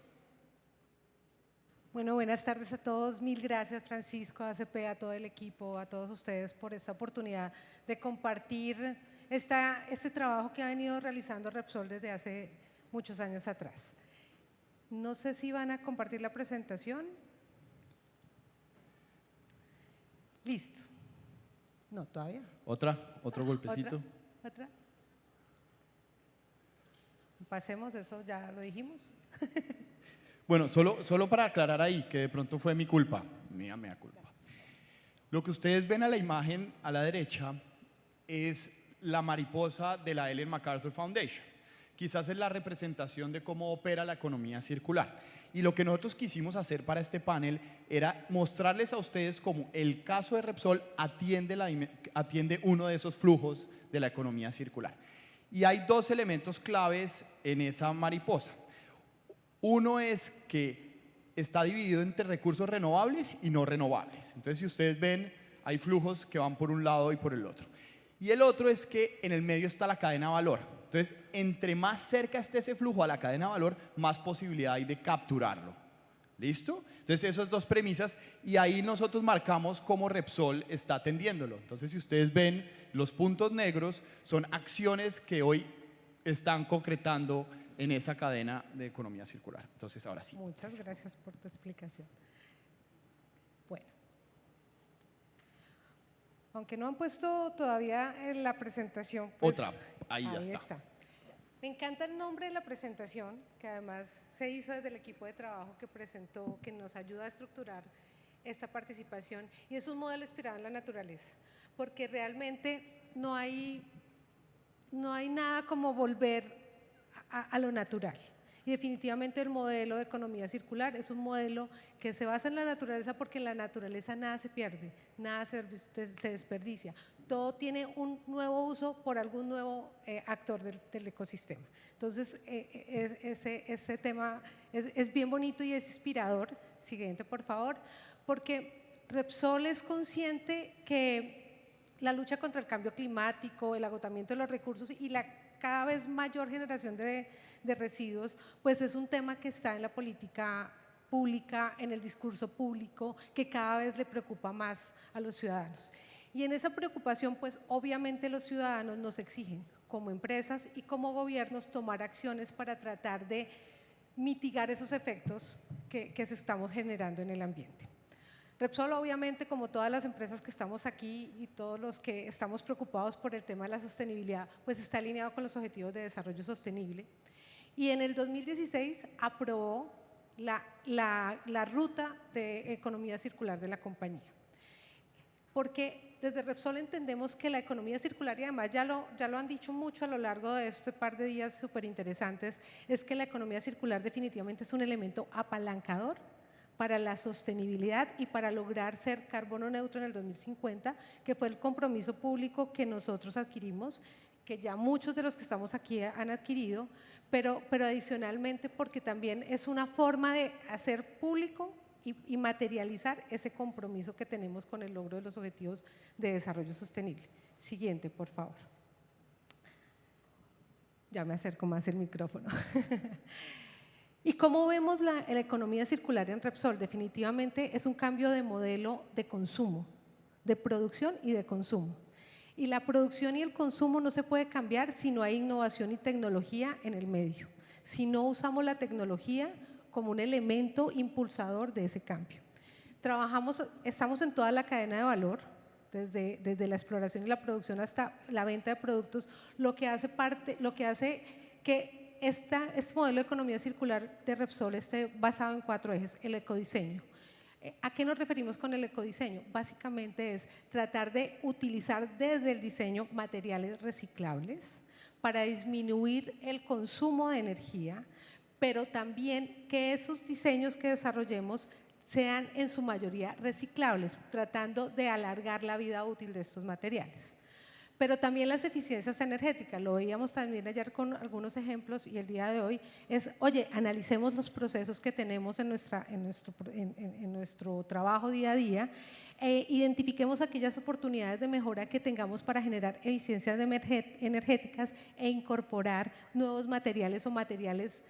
Bueno, buenas tardes a todos. Mil gracias, Francisco, a ACP, a todo el equipo, a todos ustedes por esta oportunidad de compartir este trabajo que ha venido realizando Repsol desde hace muchos años atrás. No sé si van a compartir la presentación. Listo. No, todavía. Otro golpecito. ¿Otra? Pasemos, eso ya lo dijimos. Bueno, solo para aclarar ahí, que de pronto fue mi culpa, mía culpa. Lo que ustedes ven a la imagen a la derecha es la mariposa de la Ellen MacArthur Foundation. Quizás es la representación de cómo opera la economía circular. Y lo que nosotros quisimos hacer para este panel era mostrarles a ustedes cómo el caso de Repsol atiende uno de esos flujos de la economía circular. Y hay dos elementos claves en esa mariposa. Uno es que está dividido entre recursos renovables y no renovables. Entonces, si ustedes ven, hay flujos que van por un lado y por el otro. Y el otro es que en el medio está la cadena de valor. Entonces, entre más cerca esté ese flujo a la cadena de valor, más posibilidad hay de capturarlo. ¿Listo? Entonces, esas dos premisas, y ahí nosotros marcamos cómo Repsol está atendiéndolo. Entonces, si ustedes ven, los puntos negros son acciones que hoy están concretando en esa cadena de economía circular. Entonces, ahora sí. Muchas gracias por tu explicación. Bueno, aunque no han puesto todavía en la presentación. Pues, otra, ahí ya está. Me encanta el nombre de la presentación, que además se hizo desde el equipo de trabajo que presentó, que nos ayuda a estructurar esta participación, y es un modelo inspirado en la naturaleza, porque realmente no hay nada como volver a lo natural. Y definitivamente el modelo de economía circular es un modelo que se basa en la naturaleza, porque en la naturaleza nada se pierde, nada se desperdicia. Todo tiene un nuevo uso por algún nuevo actor del ecosistema. Entonces, ese tema es bien bonito y es inspirador. Siguiente, por favor. Porque Repsol es consciente que la lucha contra el cambio climático, el agotamiento de los recursos y la cada vez mayor generación de residuos, pues es un tema que está en la política pública, en el discurso público, que cada vez le preocupa más a los ciudadanos. Y en esa preocupación, pues obviamente los ciudadanos nos exigen, como empresas y como gobiernos, tomar acciones para tratar de mitigar esos efectos que se estamos generando en el ambiente. Repsol, obviamente, como todas las empresas que estamos aquí y todos los que estamos preocupados por el tema de la sostenibilidad, pues está alineado con los Objetivos de Desarrollo Sostenible. Y en el 2016 aprobó la ruta de economía circular de la compañía. Porque desde Repsol entendemos que la economía circular, y además ya lo han dicho mucho a lo largo de este par de días súper interesantes, es que la economía circular definitivamente es un elemento apalancador para la sostenibilidad y para lograr ser carbono neutro en el 2050, que fue el compromiso público que nosotros adquirimos, que ya muchos de los que estamos aquí han adquirido, pero adicionalmente porque también es una forma de hacer público y materializar ese compromiso que tenemos con el logro de los Objetivos de Desarrollo Sostenible. Siguiente, por favor. Ya me acerco más el micrófono. ¿Y cómo vemos la economía circular en Repsol? Definitivamente es un cambio de modelo de consumo, de producción y de consumo. Y la producción y el consumo no se puede cambiar si no hay innovación y tecnología en el medio, si no usamos la tecnología como un elemento impulsador de ese cambio. Estamos en toda la cadena de valor, desde la exploración y la producción hasta la venta de productos, lo que hace que este modelo de economía circular de Repsol esté basado en 4 ejes: el ecodiseño. ¿A qué nos referimos con el ecodiseño? Básicamente es tratar de utilizar desde el diseño materiales reciclables para disminuir el consumo de energía, pero también que esos diseños que desarrollemos sean en su mayoría reciclables, tratando de alargar la vida útil de estos materiales. Pero también las eficiencias energéticas, lo veíamos también ayer con algunos ejemplos y el día de hoy, es, oye, analicemos los procesos que tenemos en nuestro trabajo día a día, identifiquemos aquellas oportunidades de mejora que tengamos para generar eficiencias energéticas e incorporar nuevos materiales o materiales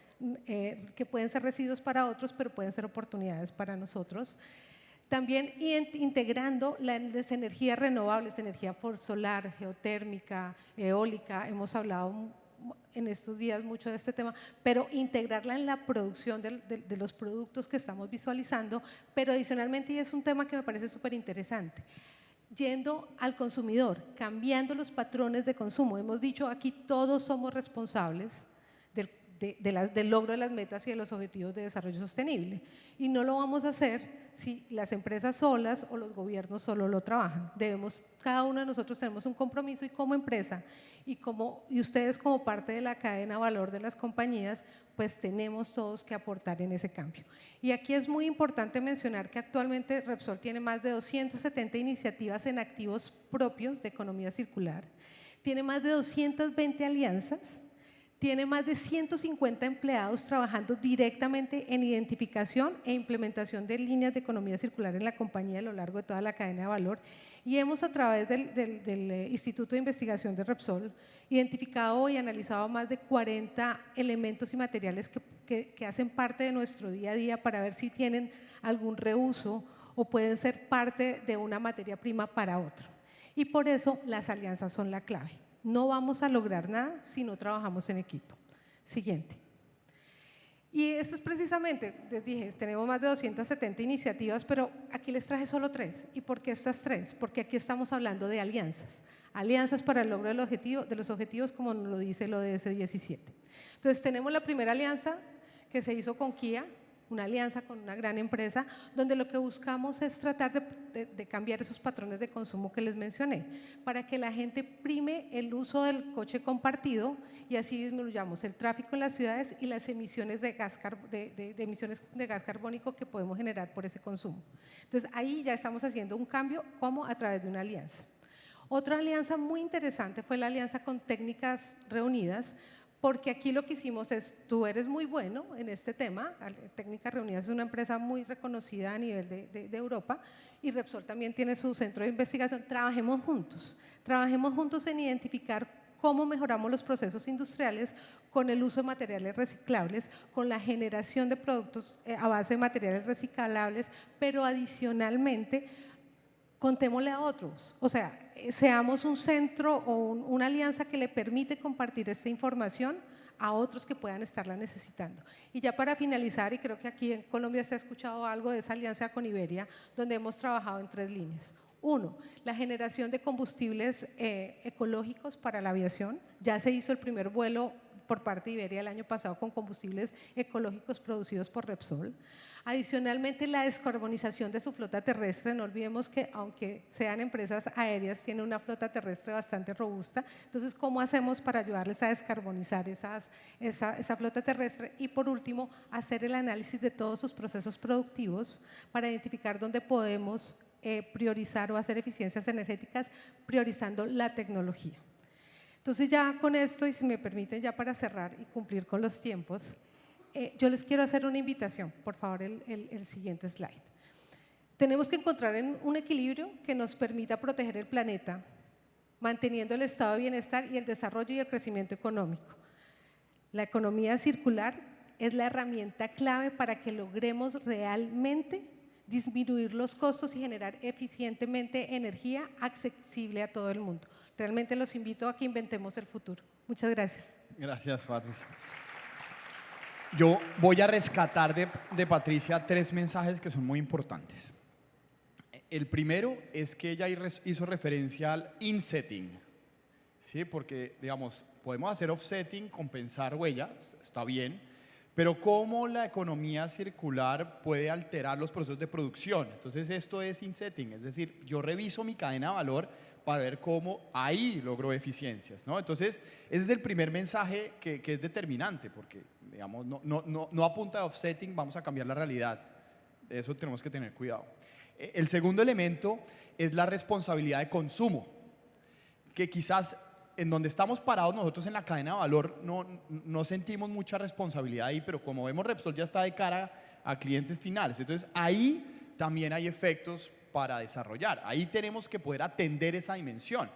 que pueden ser residuos para otros, pero pueden ser oportunidades para nosotros. También integrando las energías renovables, energía solar, geotérmica, eólica, hemos hablado en estos días mucho de este tema, pero integrarla en la producción de los productos que estamos visualizando, pero adicionalmente, y es un tema que me parece súper interesante, yendo al consumidor, cambiando los patrones de consumo. Hemos dicho aquí todos somos responsables del logro de las metas y de los objetivos de desarrollo sostenible. Y no lo vamos a hacer si las empresas solas o los gobiernos solo lo trabajan. Cada uno de nosotros tenemos un compromiso, y como empresa y ustedes como parte de la cadena de valor de las compañías, pues tenemos todos que aportar en ese cambio. Y aquí es muy importante mencionar que actualmente Repsol tiene más de 270 iniciativas en activos propios de economía circular, tiene más de 220 alianzas, tiene más de 150 empleados trabajando directamente en identificación e implementación de líneas de economía circular en la compañía a lo largo de toda la cadena de valor, y hemos, a través del Instituto de Investigación de Repsol, identificado y analizado más de 40 elementos y materiales que hacen parte de nuestro día a día para ver si tienen algún reuso o pueden ser parte de una materia prima para otro. Y por eso las alianzas son la clave. No vamos a lograr nada si no trabajamos en equipo. Siguiente. Y esto es precisamente, les dije, tenemos más de 270 iniciativas, pero aquí les traje solo 3. ¿Y por qué estas 3? Porque aquí estamos hablando de alianzas. Alianzas para el logro de los objetivos, como nos lo dice el ODS 17. Entonces tenemos la primera alianza que se hizo con Kia, una alianza con una gran empresa, donde lo que buscamos es tratar de cambiar esos patrones de consumo que les mencioné, para que la gente prime el uso del coche compartido y así disminuyamos el tráfico en las ciudades y las emisiones de gas carbónico que podemos generar por ese consumo. Entonces ahí ya estamos haciendo un cambio, como a través de una alianza. Otra alianza muy interesante fue la alianza con Técnicas Reunidas, porque aquí lo que hicimos es, tú eres muy bueno en este tema, Técnicas Reunidas es una empresa muy reconocida a nivel de Europa, y Repsol también tiene su centro de investigación. Trabajemos juntos en identificar cómo mejoramos los procesos industriales con el uso de materiales reciclables, con la generación de productos a base de materiales reciclables, pero adicionalmente contémosle a otros, o sea, seamos un centro o una alianza que le permite compartir esta información a otros que puedan estarla necesitando. Y ya para finalizar, y creo que aquí en Colombia se ha escuchado algo de esa alianza con Iberia, donde hemos trabajado en 3 líneas. 1, la generación de combustibles ecológicos para la aviación. Ya se hizo el primer vuelo por parte de Iberia el año pasado con combustibles ecológicos producidos por Repsol. Adicionalmente, la descarbonización de su flota terrestre. No olvidemos que, aunque sean empresas aéreas, tienen una flota terrestre bastante robusta. Entonces, ¿cómo hacemos para ayudarles a descarbonizar esa flota terrestre? Y por último, hacer el análisis de todos sus procesos productivos para identificar dónde podemos priorizar o hacer eficiencias energéticas, priorizando la tecnología. Entonces, ya con esto, y si me permiten, ya para cerrar y cumplir con los tiempos, yo les quiero hacer una invitación. Por favor, el siguiente slide. Tenemos que encontrar un equilibrio que nos permita proteger el planeta, manteniendo el estado de bienestar y el desarrollo y el crecimiento económico. La economía circular es la herramienta clave para que logremos realmente disminuir los costos y generar eficientemente energía accesible a todo el mundo. Realmente los invito a que inventemos el futuro. Muchas gracias. Gracias, Patricia. Yo voy a rescatar de Patricia 3 mensajes que son muy importantes. El primero es que ella hizo referencia al insetting, ¿sí? Porque, digamos, podemos hacer offsetting, compensar huella, está bien, pero cómo la economía circular puede alterar los procesos de producción. Entonces esto es insetting, es decir, yo reviso mi cadena de valor para ver cómo ahí logro eficiencias, ¿no? Entonces ese es el primer mensaje que es determinante, porque digamos, no a punta de offsetting vamos a cambiar la realidad. De eso tenemos que tener cuidado. El segundo elemento es la responsabilidad de consumo, que quizás en donde estamos parados nosotros en la cadena de valor no sentimos mucha responsabilidad ahí, pero como vemos, Repsol ya está de cara a clientes finales. Entonces ahí también hay efectos para desarrollar. Ahí tenemos que poder atender esa dimensión.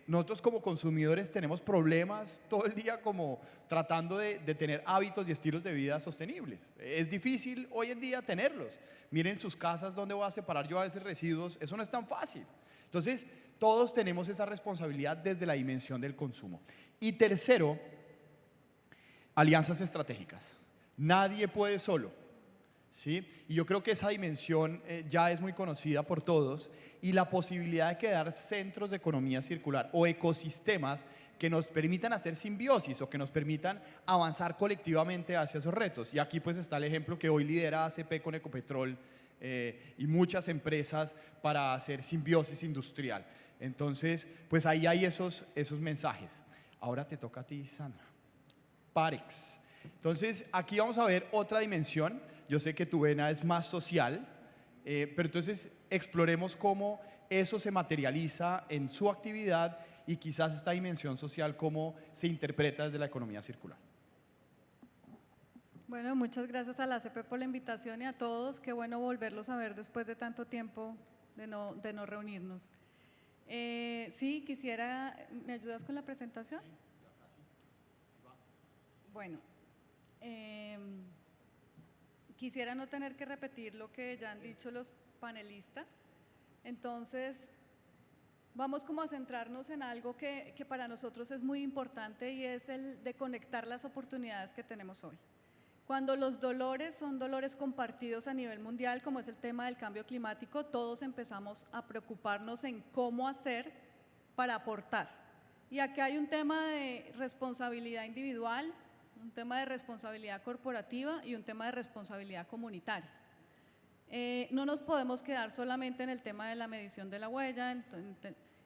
Nosotros como consumidores tenemos problemas todo el día como tratando de tener hábitos y estilos de vida sostenibles. Es difícil hoy en día tenerlos. Miren sus casas, ¿dónde voy a separar yo a veces residuos? Eso no es tan fácil. Entonces, todos tenemos esa responsabilidad desde la dimensión del consumo. Y tercero, alianzas estratégicas. Nadie puede solo. ¿sí? Y yo creo que esa dimensión ya es muy conocida por todos, y la posibilidad de crear centros de economía circular o ecosistemas que nos permitan hacer simbiosis o que nos permitan avanzar colectivamente hacia esos retos. Y aquí pues está el ejemplo que hoy lidera ACP con Ecopetrol y muchas empresas para hacer simbiosis industrial. Entonces, pues ahí hay esos mensajes. Ahora te toca a ti, Sandra. Parex. Entonces, aquí vamos a ver otra dimensión. Yo sé que tu vena es más social, pero entonces exploremos cómo eso se materializa en su actividad y quizás esta dimensión social, cómo se interpreta desde la economía circular. Bueno, muchas gracias a la ACP por la invitación y a todos. Qué bueno volverlos a ver después de tanto tiempo de no reunirnos. Sí, quisiera… ¿Me ayudas con la presentación? Bueno, quisiera no tener que repetir lo que ya han dicho los panelistas. Entonces, vamos como a centrarnos en algo que para nosotros es muy importante, y es el de conectar las oportunidades que tenemos hoy. Cuando los dolores son dolores compartidos a nivel mundial, como es el tema del cambio climático, todos empezamos a preocuparnos en cómo hacer para aportar. Y aquí hay un tema de responsabilidad individual, un tema de responsabilidad corporativa y un tema de responsabilidad comunitaria. No nos podemos quedar solamente en el tema de la medición de la huella,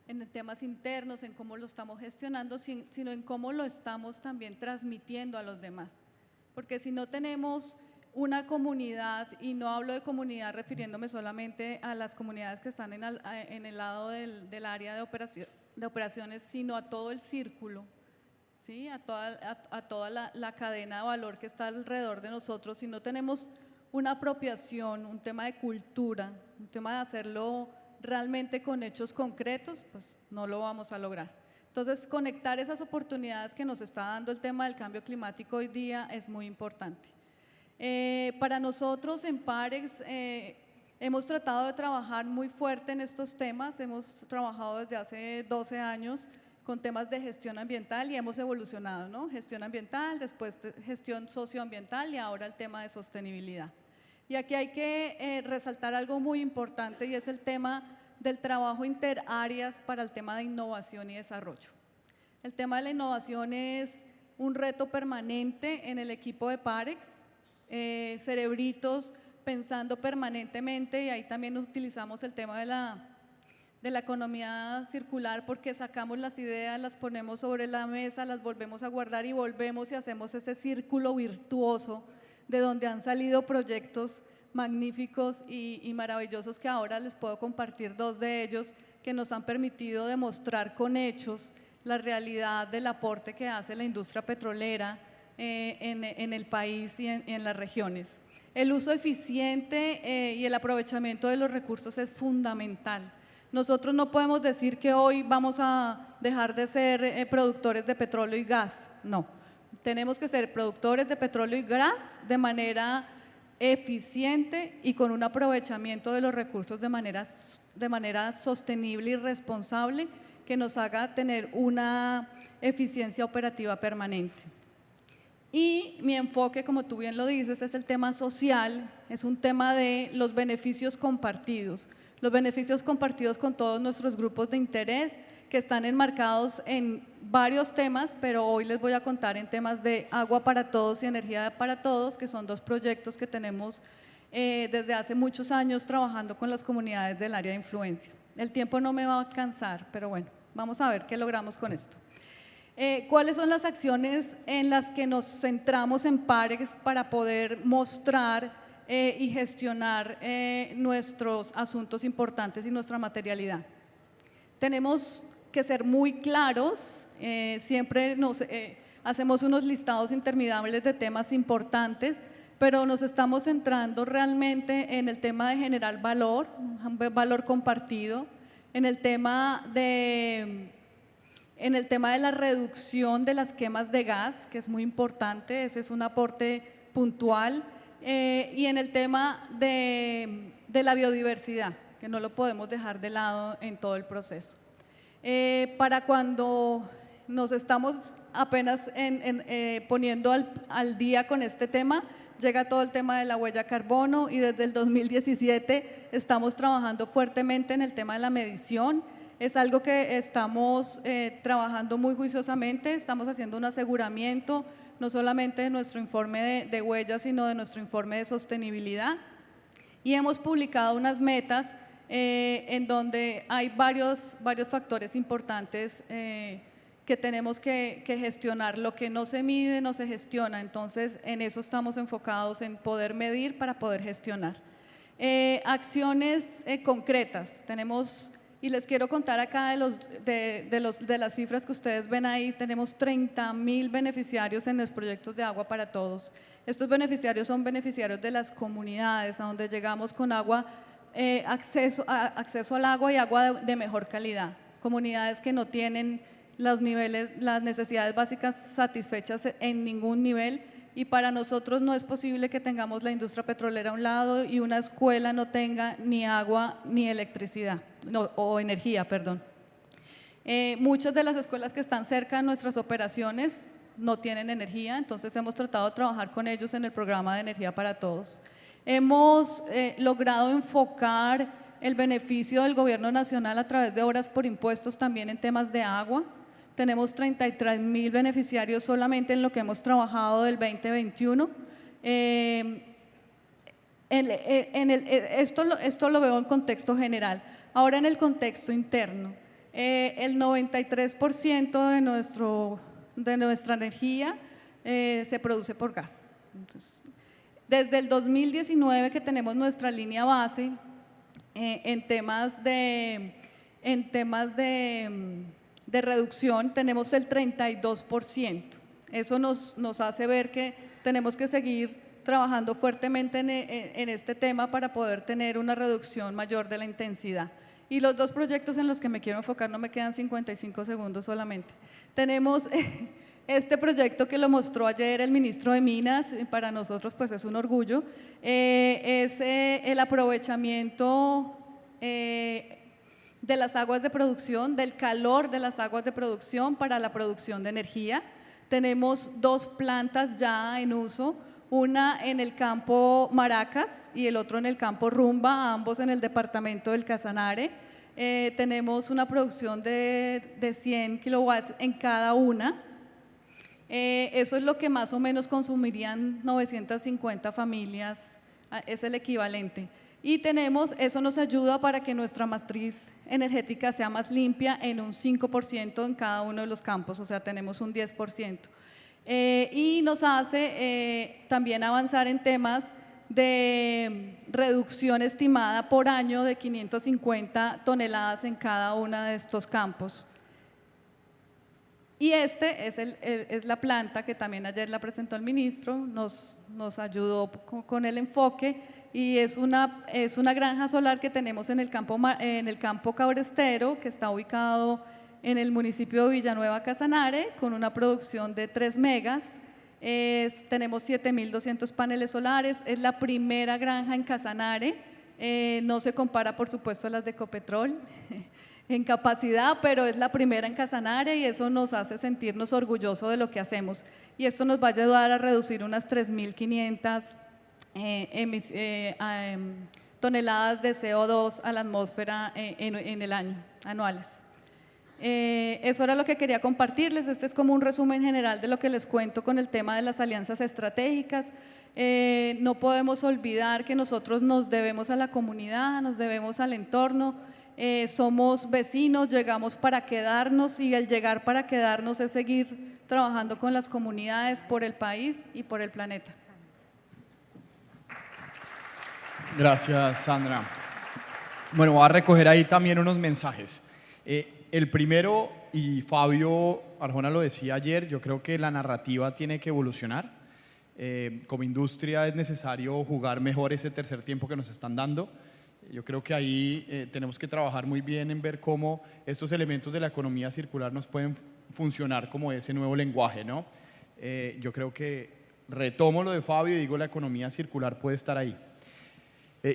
en temas internos, en cómo lo estamos gestionando, sino en cómo lo estamos también transmitiendo a los demás. Porque si no tenemos una comunidad, y no hablo de comunidad refiriéndome solamente a las comunidades que están en el lado del área de operaciones, sino a todo el círculo, ¿sí? a toda la cadena de valor que está alrededor de nosotros. Si no tenemos una apropiación, un tema de cultura, un tema de hacerlo realmente con hechos concretos, pues no lo vamos a lograr. Entonces, conectar esas oportunidades que nos está dando el tema del cambio climático hoy día es muy importante. Para nosotros en Parex hemos tratado de trabajar muy fuerte en estos temas, hemos trabajado desde hace 12 años con temas de gestión ambiental y hemos evolucionado, ¿no? Gestión ambiental, después gestión socioambiental y ahora el tema de sostenibilidad. Y aquí hay que resaltar algo muy importante, y es el tema del trabajo interáreas para el tema de innovación y desarrollo. El tema de la innovación es un reto permanente en el equipo de Parex, cerebritos pensando permanentemente, y ahí también utilizamos el tema de la economía circular, porque sacamos las ideas, las ponemos sobre la mesa, las volvemos a guardar y volvemos y hacemos ese círculo virtuoso de donde han salido proyectos magníficos y maravillosos, que ahora les puedo compartir dos de ellos que nos han permitido demostrar con hechos la realidad del aporte que hace la industria petrolera en el país y en las regiones. El uso eficiente y el aprovechamiento de los recursos es fundamental. Nosotros no podemos decir que hoy vamos a dejar de ser productores de petróleo y gas, no. Tenemos que ser productores de petróleo y gas de manera eficiente y con un aprovechamiento de los recursos de manera sostenible y responsable, que nos haga tener una eficiencia operativa permanente. Y mi enfoque, como tú bien lo dices, es el tema social, es un tema de los beneficios compartidos con todos nuestros grupos de interés, que están enmarcados en varios temas, pero hoy les voy a contar en temas de agua para todos y energía para todos, que son dos proyectos que tenemos desde hace muchos años trabajando con las comunidades del área de influencia. El tiempo no me va a alcanzar, pero bueno, vamos a ver qué logramos con esto. ¿Cuáles son las acciones en las que nos centramos en Parex para poder mostrar y gestionar nuestros asuntos importantes y nuestra materialidad? Tenemos que ser muy claros, siempre hacemos unos listados interminables de temas importantes, pero nos estamos centrando realmente en el tema de generar valor, un valor compartido, en el tema de la reducción de las quemas de gas, que es muy importante, ese es un aporte puntual, y en el tema de la biodiversidad, que no lo podemos dejar de lado en todo el proceso. Para cuando nos estamos apenas poniendo al día con este tema, llega todo el tema de la huella carbono y desde el 2017 estamos trabajando fuertemente en el tema de la medición. Es algo que estamos trabajando muy juiciosamente, estamos haciendo un aseguramiento, no solamente de nuestro informe de huellas, sino de nuestro informe de sostenibilidad. Y hemos publicado unas metas en donde hay varios factores importantes que tenemos que gestionar. Lo que no se mide no se gestiona, entonces en eso estamos enfocados, en poder medir para poder gestionar. Acciones concretas, tenemos, y les quiero contar acá de las cifras que ustedes ven ahí, tenemos 30.000 beneficiarios en los proyectos de Agua para Todos. Estos beneficiarios son beneficiarios de las comunidades, a donde llegamos con agua, acceso al agua y agua de mejor calidad. Comunidades que no tienen los niveles, las necesidades básicas satisfechas en ningún nivel, y para nosotros no es posible que tengamos la industria petrolera a un lado y una escuela no tenga ni agua ni electricidad, o energía, perdón. Muchas de las escuelas que están cerca de nuestras operaciones no tienen energía, entonces hemos tratado de trabajar con ellos en el programa de Energía para Todos. Hemos logrado enfocar el beneficio del gobierno nacional a través de obras por impuestos también en temas de agua. Tenemos 33.000 beneficiarios solamente en lo que hemos trabajado del 2021. Esto lo veo en contexto general. Ahora en el contexto interno, el 93% de nuestra energía se produce por gas. Entonces, desde el 2019 que tenemos nuestra línea base en temas de reducción, tenemos el 32%. Eso nos hace ver que tenemos que seguir trabajando fuertemente en este tema para poder tener una reducción mayor de la intensidad. Y los dos proyectos en los que me quiero enfocar, no me quedan 55 segundos solamente. Tenemos este proyecto que lo mostró ayer el ministro de Minas, para nosotros pues es un orgullo, es el aprovechamiento de las aguas de producción, del calor de las aguas de producción para la producción de energía. Tenemos 2 plantas ya en uso, una en el campo Maracas y el otro en el campo Rumba, ambos en el departamento del Casanare. Tenemos una producción de 100 kilowatts en cada una. Eso es lo que más o menos consumirían 950 familias, es el equivalente. Y eso nos ayuda para que nuestra matriz energética sea más limpia en un 5% en cada uno de los campos, o sea, tenemos un 10%. Y nos hace también avanzar en temas de reducción estimada por año de 550 toneladas en cada uno de estos campos. Y es la planta que también ayer la presentó el ministro, nos ayudó con el enfoque, y es una granja solar que tenemos en el campo Cabrestero, que está ubicado en el municipio de Villanueva Casanare, con una producción de 3 megas. Tenemos 7.200 paneles solares, es la primera granja en Casanare, no se compara por supuesto a las de Ecopetrol en capacidad, pero es la primera en Casanare y eso nos hace sentirnos orgullosos de lo que hacemos. Y esto nos va a ayudar a reducir unas 3.500 toneladas de CO2 a la atmósfera en el año, anuales. Eso era lo que quería compartirles. Este es como un resumen general de lo que les cuento con el tema de las alianzas estratégicas. No podemos olvidar que nosotros nos debemos a la comunidad, nos debemos al entorno. Somos vecinos, llegamos para quedarnos, y el llegar para quedarnos es seguir trabajando con las comunidades, por el país y por el planeta. Gracias, Sandra. Bueno, voy a recoger ahí también unos mensajes. El primero, y Fabio Arjona lo decía ayer, yo creo que la narrativa tiene que evolucionar. Como industria es necesario jugar mejor ese tercer tiempo que nos están dando. Yo creo que ahí tenemos que trabajar muy bien en ver cómo estos elementos de la economía circular nos pueden funcionar como ese nuevo lenguaje, ¿no? Yo creo que retomo lo de Fabio y digo la economía circular puede estar ahí.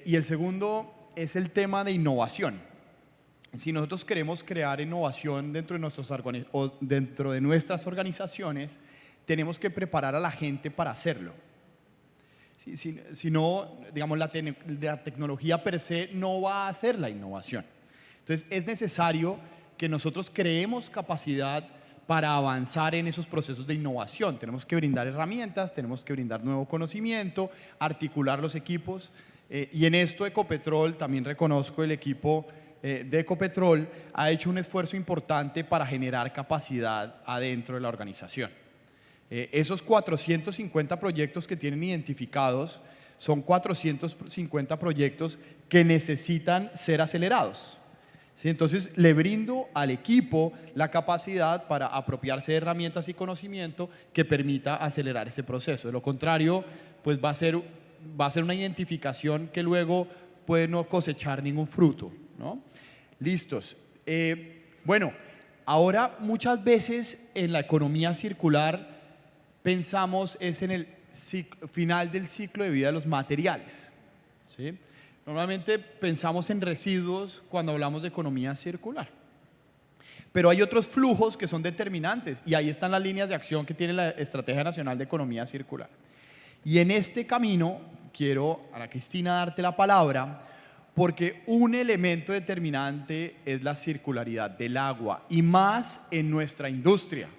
Y el segundo es el tema de innovación. Si nosotros queremos crear innovación dentro de nuestras organizaciones, tenemos que preparar a la gente para hacerlo. si no, digamos, la tecnología per se no va a hacer la innovación. Entonces, es necesario que nosotros creemos capacidad para avanzar en esos procesos de innovación. Tenemos que brindar herramientas, tenemos que brindar nuevo conocimiento, articular los equipos. Y en esto Ecopetrol, también reconozco el equipo de Ecopetrol, ha hecho un esfuerzo importante para generar capacidad adentro de la organización. Esos 450 proyectos que tienen identificados son 450 proyectos que necesitan ser acelerados. ¿Sí? Entonces, le brindo al equipo la capacidad para apropiarse de herramientas y conocimiento que permita acelerar ese proceso. De lo contrario, pues va a ser una identificación que luego puede no cosechar ningún fruto, ¿no? Listos. Bueno, ahora muchas veces en la economía circular pensamos es en el final del ciclo de vida de los materiales, ¿sí? Normalmente pensamos en residuos cuando hablamos de economía circular. Pero hay otros flujos que son determinantes y ahí están las líneas de acción que tiene la Estrategia Nacional de Economía Circular. Y en este camino quiero, Ana Cristina, darte la palabra porque un elemento determinante es la circularidad del agua y más en nuestra industria.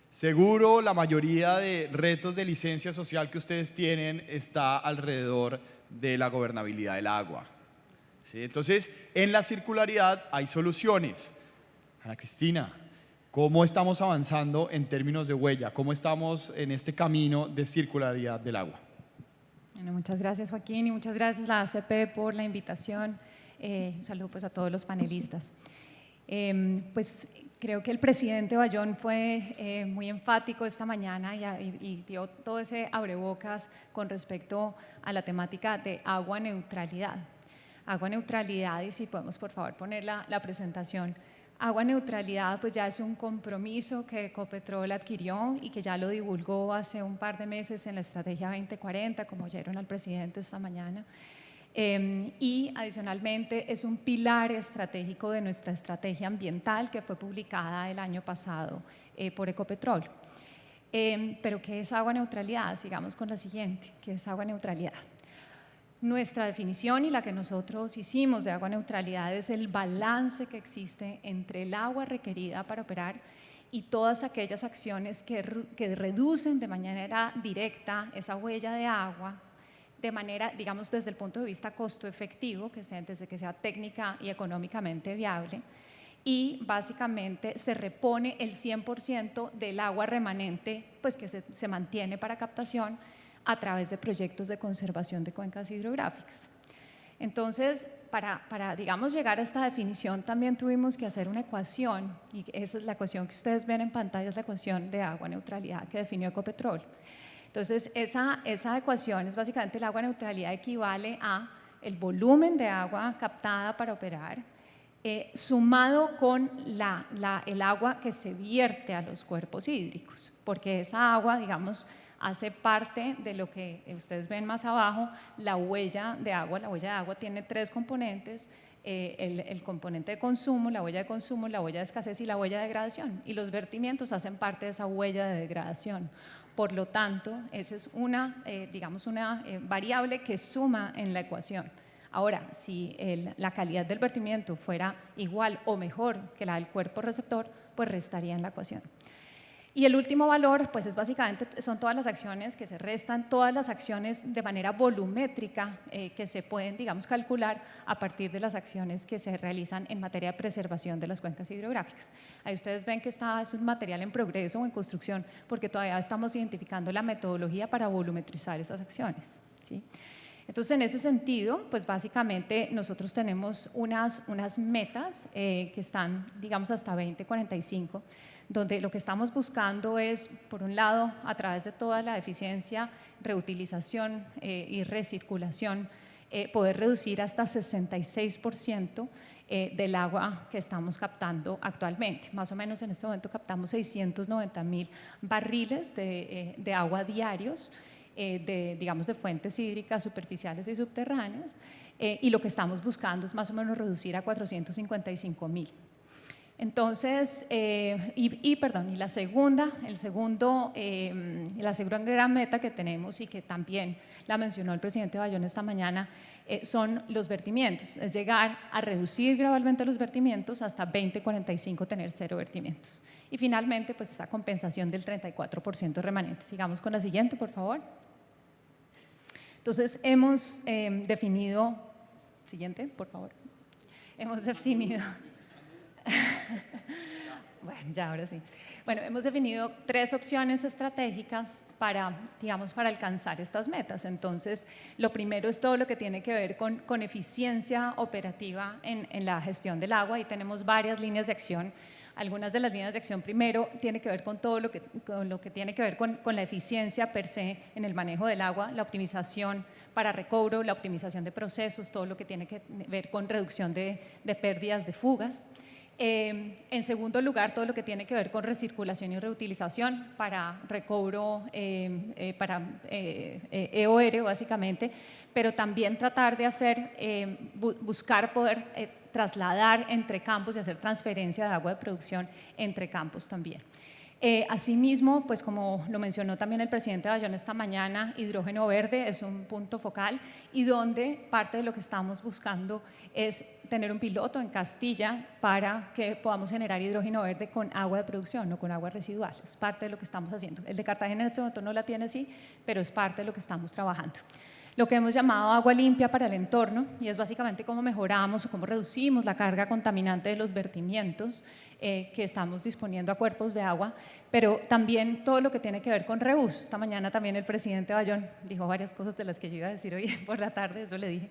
Seguro la mayoría de retos de licencia social que ustedes tienen está alrededor de la gobernabilidad del agua. ¿Sí? Entonces, en la circularidad hay soluciones. Ana Cristina, ¿cómo estamos avanzando en términos de huella? ¿Cómo estamos en este camino de circularidad del agua? Bueno, muchas gracias, Joaquín, y muchas gracias a la ACP por la invitación. Un saludo pues, a todos los panelistas. Pues creo que el presidente Bayón fue muy enfático esta mañana y dio todo ese abrebocas con respecto a la temática de agua neutralidad. Agua neutralidad, y si podemos por favor poner la presentación. Agua neutralidad pues ya es un compromiso que Ecopetrol adquirió y que ya lo divulgó hace un par de meses en la Estrategia 2040, como oyeron al presidente esta mañana. Y adicionalmente es un pilar estratégico de nuestra estrategia ambiental que fue publicada el año pasado por Ecopetrol. Pero ¿qué es agua neutralidad? Sigamos con la siguiente, ¿qué es agua neutralidad? Nuestra definición y la que nosotros hicimos de agua neutralidad es el balance que existe entre el agua requerida para operar y todas aquellas acciones que reducen de manera directa esa huella de agua, de manera, digamos, desde el punto de vista costo efectivo, desde que sea técnica y económicamente viable, y básicamente se repone el 100% del agua remanente pues, que se mantiene para captación a través de proyectos de conservación de cuencas hidrográficas. Entonces, para digamos, llegar a esta definición también tuvimos que hacer una ecuación, y esa es la ecuación que ustedes ven en pantalla, es la ecuación de agua neutralidad que definió Ecopetrol. Entonces, esa ecuación es básicamente el agua neutralidad equivale a el volumen de agua captada para operar, sumado con el agua que se vierte a los cuerpos hídricos, porque esa agua, digamos, hace parte de lo que ustedes ven más abajo, la huella de agua. La huella de agua tiene tres componentes, el componente de consumo, la huella de escasez y la huella de degradación. Y los vertimientos hacen parte de esa huella de degradación. Por lo tanto, esa es una variable que suma en la ecuación. Ahora, si la calidad del vertimiento fuera igual o mejor que la del cuerpo receptor, pues restaría en la ecuación. Y el último valor, pues es básicamente, son todas las acciones que se restan, todas las acciones de manera volumétrica que se pueden, digamos, calcular a partir de las acciones que se realizan en materia de preservación de las cuencas hidrográficas. Ahí ustedes ven que es un material en progreso o en construcción, porque todavía estamos identificando la metodología para volumetrizar esas acciones, ¿sí? Entonces, en ese sentido, pues básicamente nosotros tenemos unas metas que están, digamos, hasta 2045, donde lo que estamos buscando es, por un lado, a través de toda la eficiencia, reutilización y recirculación, poder reducir hasta 66% del agua que estamos captando actualmente. Más o menos en este momento captamos 690.000 barriles de agua diarios, digamos, de fuentes hídricas superficiales y subterráneas, y lo que estamos buscando es más o menos reducir a 455.000. Entonces, la segunda gran meta que tenemos y que también la mencionó el presidente Bayón esta mañana son los vertimientos, es llegar a reducir gradualmente los vertimientos hasta 2045 tener 0 vertimientos. Y finalmente, pues esa compensación del 34% remanente. Sigamos con la siguiente, por favor. Entonces, hemos definido, siguiente, por favor. Hemos definido, bueno, ya ahora sí. Bueno, hemos definido 3 opciones estratégicas para alcanzar estas metas. Entonces, lo primero es todo lo que tiene que ver con eficiencia operativa en la gestión del agua, y tenemos varias líneas de acción. Algunas de las líneas de acción primero tiene que ver con todo lo que tiene que ver con la eficiencia per se en el manejo del agua, la optimización para recobro, la optimización de procesos, todo lo que tiene que ver con reducción de pérdidas, de fugas. En segundo lugar, todo lo que tiene que ver con recirculación y reutilización para recobro, para EOR básicamente, pero también tratar de hacer, buscar poder trasladar entre campos y hacer transferencia de agua de producción entre campos también. Asimismo, pues como lo mencionó también el presidente Bayón esta mañana, hidrógeno verde es un punto focal, y donde parte de lo que estamos buscando es tener un piloto en Castilla para que podamos generar hidrógeno verde con agua de producción, no con agua residual. Es parte de lo que estamos haciendo. El de Cartagena en este momento no la tiene así, pero es parte de lo que estamos trabajando. Lo que hemos llamado agua limpia para el entorno, y es básicamente cómo mejoramos o cómo reducimos la carga contaminante de los vertimientos que estamos disponiendo a cuerpos de agua, pero también todo lo que tiene que ver con reuso. Esta mañana también el presidente Bayón dijo varias cosas de las que yo iba a decir hoy por la tarde, eso le dije.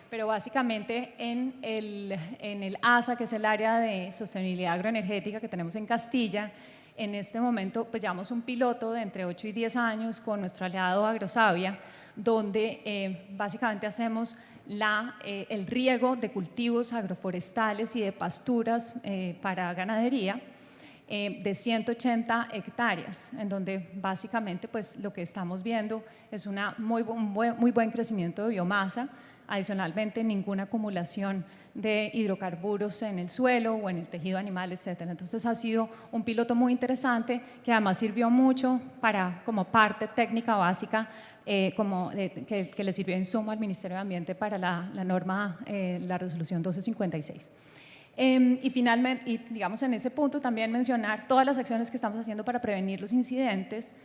Pero básicamente en el ASA, que es el área de sostenibilidad agroenergética que tenemos en Castilla, en este momento pues llevamos un piloto de entre 8 y 10 años con nuestro aliado Agrosavia, donde básicamente hacemos el riego de cultivos agroforestales y de pasturas para ganadería de 180 hectáreas, en donde básicamente pues lo que estamos viendo es un muy buen crecimiento de biomasa, adicionalmente ninguna acumulación de hidrocarburos en el suelo o en el tejido animal, etcétera. Entonces ha sido un piloto muy interesante que además sirvió mucho como parte técnica básica que le sirvió en suma al Ministerio de Ambiente para la norma, la resolución 1256. Y finalmente, digamos en ese punto también mencionar todas las acciones que estamos haciendo para prevenir los incidentes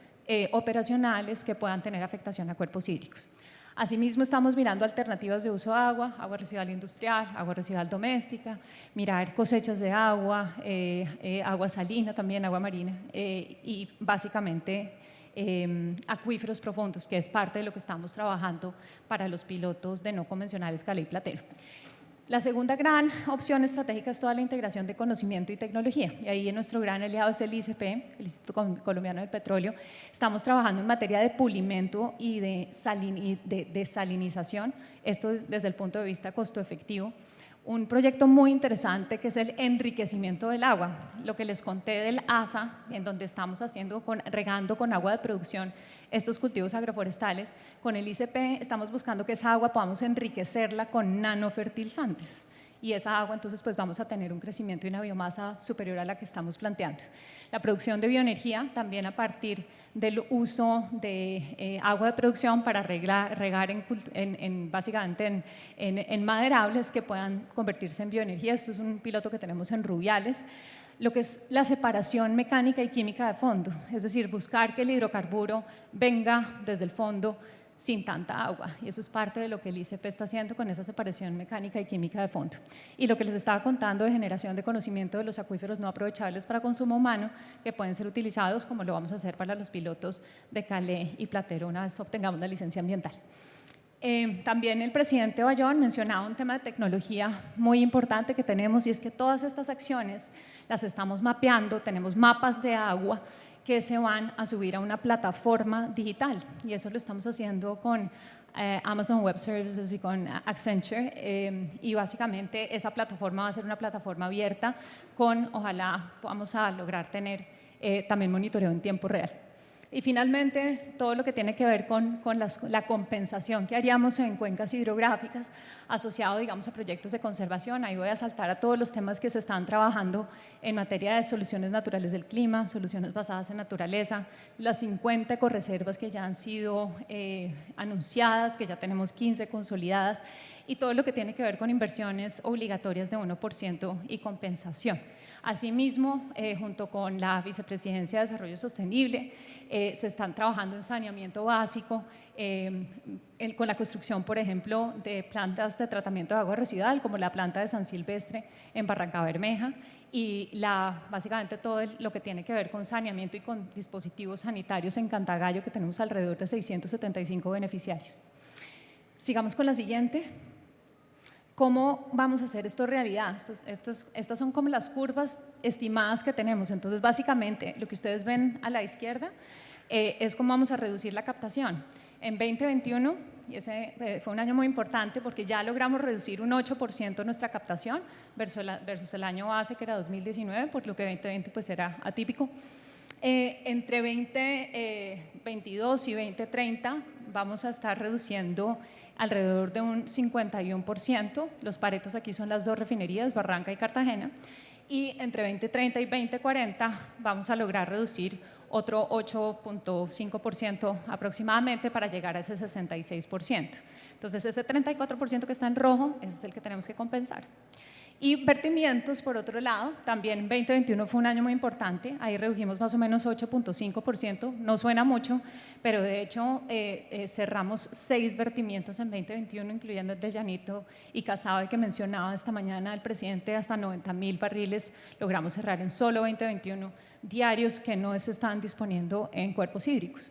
operacionales que puedan tener afectación a cuerpos hídricos. Asimismo, estamos mirando alternativas de uso de agua residual industrial, agua residual doméstica, mirar cosechas de agua, agua salina también, agua marina, y básicamente acuíferos profundos, que es parte de lo que estamos trabajando para los pilotos de no convencionales Calé y Platero. La segunda gran opción estratégica es toda la integración de conocimiento y tecnología, y ahí nuestro gran aliado es el ICP, el Instituto Colombiano del Petróleo. Estamos trabajando en materia de pulimento y de desalinización, esto desde el punto de vista costo efectivo. Un proyecto muy interesante que es el enriquecimiento del agua, lo que les conté del ASA, en donde estamos regando con agua de producción estos cultivos agroforestales. Con el ICP estamos buscando que esa agua podamos enriquecerla con nanofertilizantes, y esa agua entonces pues vamos a tener un crecimiento y una biomasa superior a la que estamos planteando. La producción de bioenergía también a partir del uso de agua de producción para regar básicamente en maderables que puedan convertirse en bioenergía. Esto es un piloto que tenemos en Rubiales. Lo que es la separación mecánica y química de fondo, es decir, buscar que el hidrocarburo venga desde el fondo sin tanta agua, y eso es parte de lo que el ICP está haciendo con esa separación mecánica y química de fondo. Y lo que les estaba contando de generación de conocimiento de los acuíferos no aprovechables para consumo humano, que pueden ser utilizados, como lo vamos a hacer para los pilotos de Calé y Platero una vez obtengamos la licencia ambiental. También el presidente Bayón mencionaba un tema de tecnología muy importante que tenemos, y es que todas estas acciones las estamos mapeando, tenemos mapas de agua que se van a subir a una plataforma digital, y eso lo estamos haciendo con Amazon Web Services y con Accenture, y básicamente esa plataforma va a ser una plataforma abierta ojalá vamos a lograr tener también monitoreo en tiempo real. Y finalmente, todo lo que tiene que ver con la compensación que haríamos en cuencas hidrográficas asociado, digamos, a proyectos de conservación. Ahí voy a saltar a todos los temas que se están trabajando en materia de soluciones naturales del clima, soluciones basadas en naturaleza, las 50 ecorreservas que ya han sido anunciadas, que ya tenemos 15 consolidadas, y todo lo que tiene que ver con inversiones obligatorias de 1% y compensación. Asimismo, junto con la Vicepresidencia de Desarrollo Sostenible, se están trabajando en saneamiento básico, con la construcción, por ejemplo, de plantas de tratamiento de agua residual, como la planta de San Silvestre en Barrancabermeja, y básicamente todo lo que tiene que ver con saneamiento y con dispositivos sanitarios en Cantagallo, que tenemos alrededor de 675 beneficiarios. Sigamos con la siguiente. ¿Cómo vamos a hacer esto realidad? Estas son como las curvas estimadas que tenemos. Entonces, básicamente, lo que ustedes ven a la izquierda es cómo vamos a reducir la captación. En 2021, y ese fue un año muy importante porque ya logramos reducir un 8% nuestra captación versus el año base, que era 2019, por lo que 2020 pues era atípico. Entre 2022 y 2030 vamos a estar reduciendo alrededor de un 51%, los paretos aquí son las dos refinerías, Barranca y Cartagena, y entre 2030 y 2040 vamos a lograr reducir otro 8.5% aproximadamente para llegar a ese 66%. Entonces ese 34% que está en rojo, ese es el que tenemos que compensar. Y vertimientos, por otro lado, también 2021 fue un año muy importante, ahí redujimos más o menos 8.5%, no suena mucho, pero de hecho cerramos 6 vertimientos en 2021, incluyendo el de Llanito y Casabe, que mencionaba esta mañana el presidente, hasta 90.000 barriles logramos cerrar en solo 2021 diarios que no se están disponiendo en cuerpos hídricos.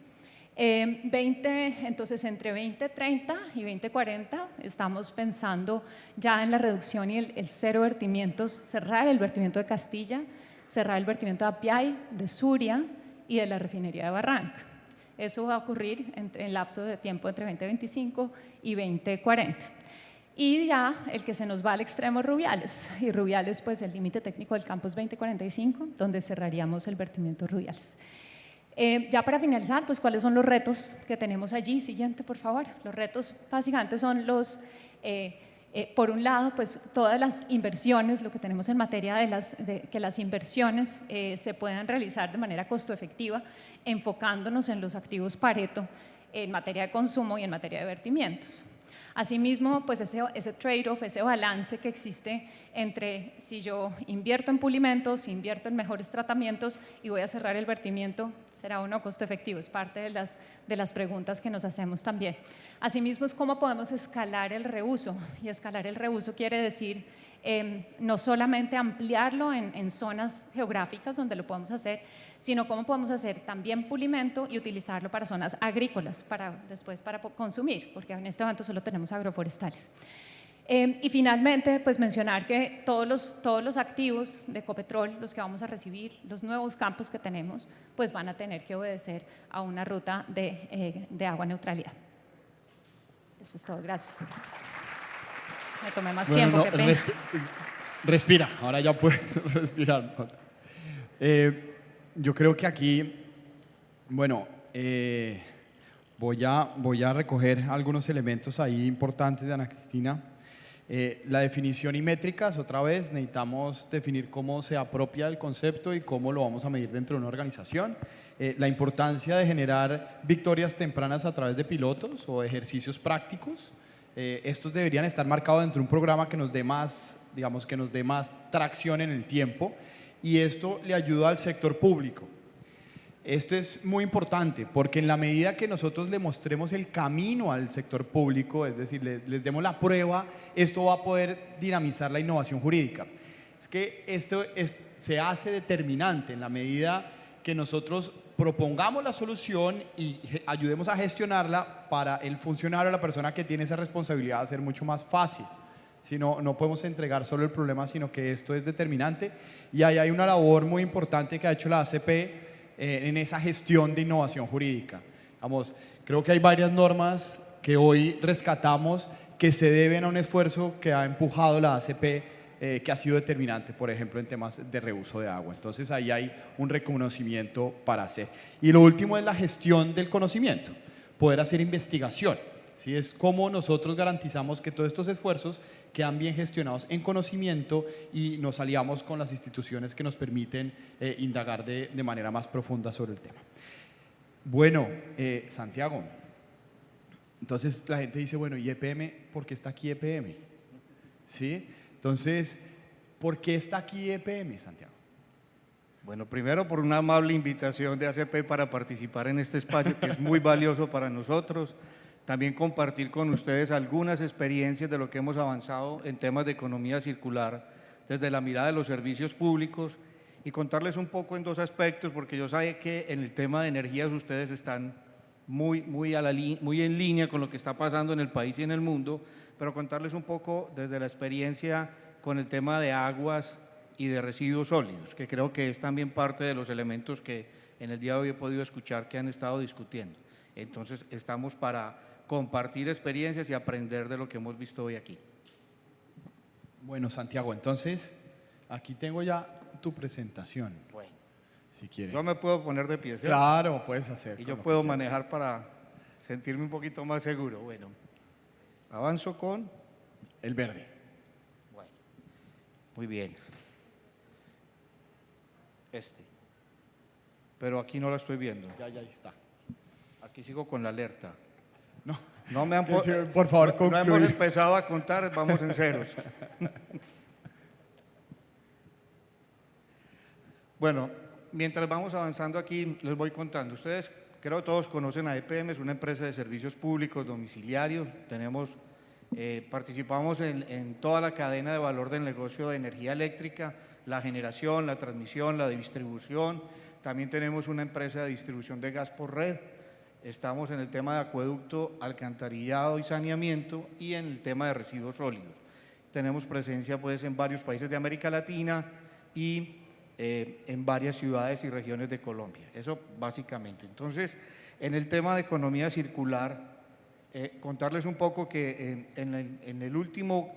Entonces, entre 2030 y 2040 estamos pensando ya en la reducción y el cero vertimientos, cerrar el vertimiento de Castilla, cerrar el vertimiento de Apiay, de Suria y de la refinería de Barranca. Eso va a ocurrir en el lapso de tiempo entre 2025 y 2040. Y ya el que se nos va al extremo es Rubiales, y Rubiales, pues el límite técnico del campo es 2045, donde cerraríamos el vertimiento de Rubiales. Ya para finalizar, pues cuáles son los retos que tenemos allí. Siguiente, por favor. Los retos básicamente son por un lado, pues todas las inversiones, lo que tenemos en materia de que las inversiones se puedan realizar de manera costo efectiva, enfocándonos en los activos Pareto en materia de consumo y en materia de vertimientos. Asimismo, pues ese trade-off, ese balance que existe entre si yo invierto en pulimentos, si invierto en mejores tratamientos y voy a cerrar el vertimiento, ¿será o no costo efectivo? Es parte de las preguntas que nos hacemos también. Asimismo, es cómo podemos escalar el reuso, y escalar el reuso quiere decir no solamente ampliarlo en zonas geográficas donde lo podemos hacer, sino cómo podemos hacer también pulimento y utilizarlo para zonas agrícolas, después para consumir, porque en este momento solo tenemos agroforestales. Y finalmente, pues mencionar que todos los activos de Ecopetrol, los que vamos a recibir, los nuevos campos que tenemos, pues van a tener que obedecer a una ruta de agua neutralidad. Eso es todo, gracias. Me tomé más tiempo, qué pena. Respira, ahora ya puedes respirar. Yo creo que aquí, bueno, voy a recoger algunos elementos ahí importantes de Ana Cristina. La definición y métricas, otra vez, necesitamos definir cómo se apropia el concepto y cómo lo vamos a medir dentro de una organización. La importancia de generar victorias tempranas a través de pilotos o ejercicios prácticos. Estos deberían estar marcados dentro de un programa que nos dé más, digamos, que nos dé más tracción en el tiempo, y esto le ayuda al sector público. Esto es muy importante porque en la medida que nosotros le mostremos el camino al sector público, es decir, les demos la prueba, esto va a poder dinamizar la innovación jurídica. Es que esto se hace determinante en la medida que nosotros propongamos la solución y ayudemos a gestionarla para el funcionario o la persona que tiene esa responsabilidad de hacer mucho más fácil. Si no, no podemos entregar solo el problema, sino que esto es determinante. Y ahí hay una labor muy importante que ha hecho la ACP en esa gestión de innovación jurídica. Vamos, creo que hay varias normas que hoy rescatamos que se deben a un esfuerzo que ha empujado la ACP que ha sido determinante, por ejemplo, en temas de reuso de agua. Entonces ahí hay un reconocimiento para hacer. Y lo último es la gestión del conocimiento, poder hacer investigación. ¿Sí? Es cómo nosotros garantizamos que todos estos esfuerzos quedan bien gestionados en conocimiento y nos aliamos con las instituciones que nos permiten indagar de manera más profunda sobre el tema. Bueno, Santiago, entonces la gente dice, bueno, ¿y EPM? ¿Por qué está aquí EPM? ¿Sí? Entonces, ¿por qué está aquí EPM, Santiago? Bueno, primero por una amable invitación de ACP para participar en este espacio que es muy valioso para nosotros. También compartir con ustedes algunas experiencias de lo que hemos avanzado en temas de economía circular desde la mirada de los servicios públicos y contarles un poco en dos aspectos, porque yo sé que en el tema de energías ustedes están muy en línea con lo que está pasando en el país y en el mundo, pero contarles un poco desde la experiencia con el tema de aguas y de residuos sólidos, que creo que es también parte de los elementos que en el día de hoy he podido escuchar que han estado discutiendo. Entonces, estamos para compartir experiencias y aprender de lo que hemos visto hoy aquí. Bueno, Santiago, entonces, aquí tengo ya tu presentación. Bueno, si quieres. Yo me puedo poner de pie, ¿cierto? Claro, puedes hacer. Y yo puedo manejar para sentirme un poquito más seguro. Bueno, avanzo con el verde. Bueno, muy bien. Pero aquí no la estoy viendo. Ya está. Aquí sigo con la alerta. No me han por favor, concluye. No hemos empezado a contar, vamos en ceros. Bueno, mientras vamos avanzando aquí, les voy contando. Ustedes, creo que todos conocen a EPM, es una empresa de servicios públicos domiciliarios. Participamos en toda la cadena de valor del negocio de energía eléctrica, la generación, la transmisión, la distribución. También tenemos una empresa de distribución de gas por red. Estamos en el tema de acueducto, alcantarillado y saneamiento y en el tema de residuos sólidos. Tenemos presencia pues en varios países de América Latina y en varias ciudades y regiones de Colombia. Eso básicamente. Entonces, en el tema de economía circular, contarles un poco que en el último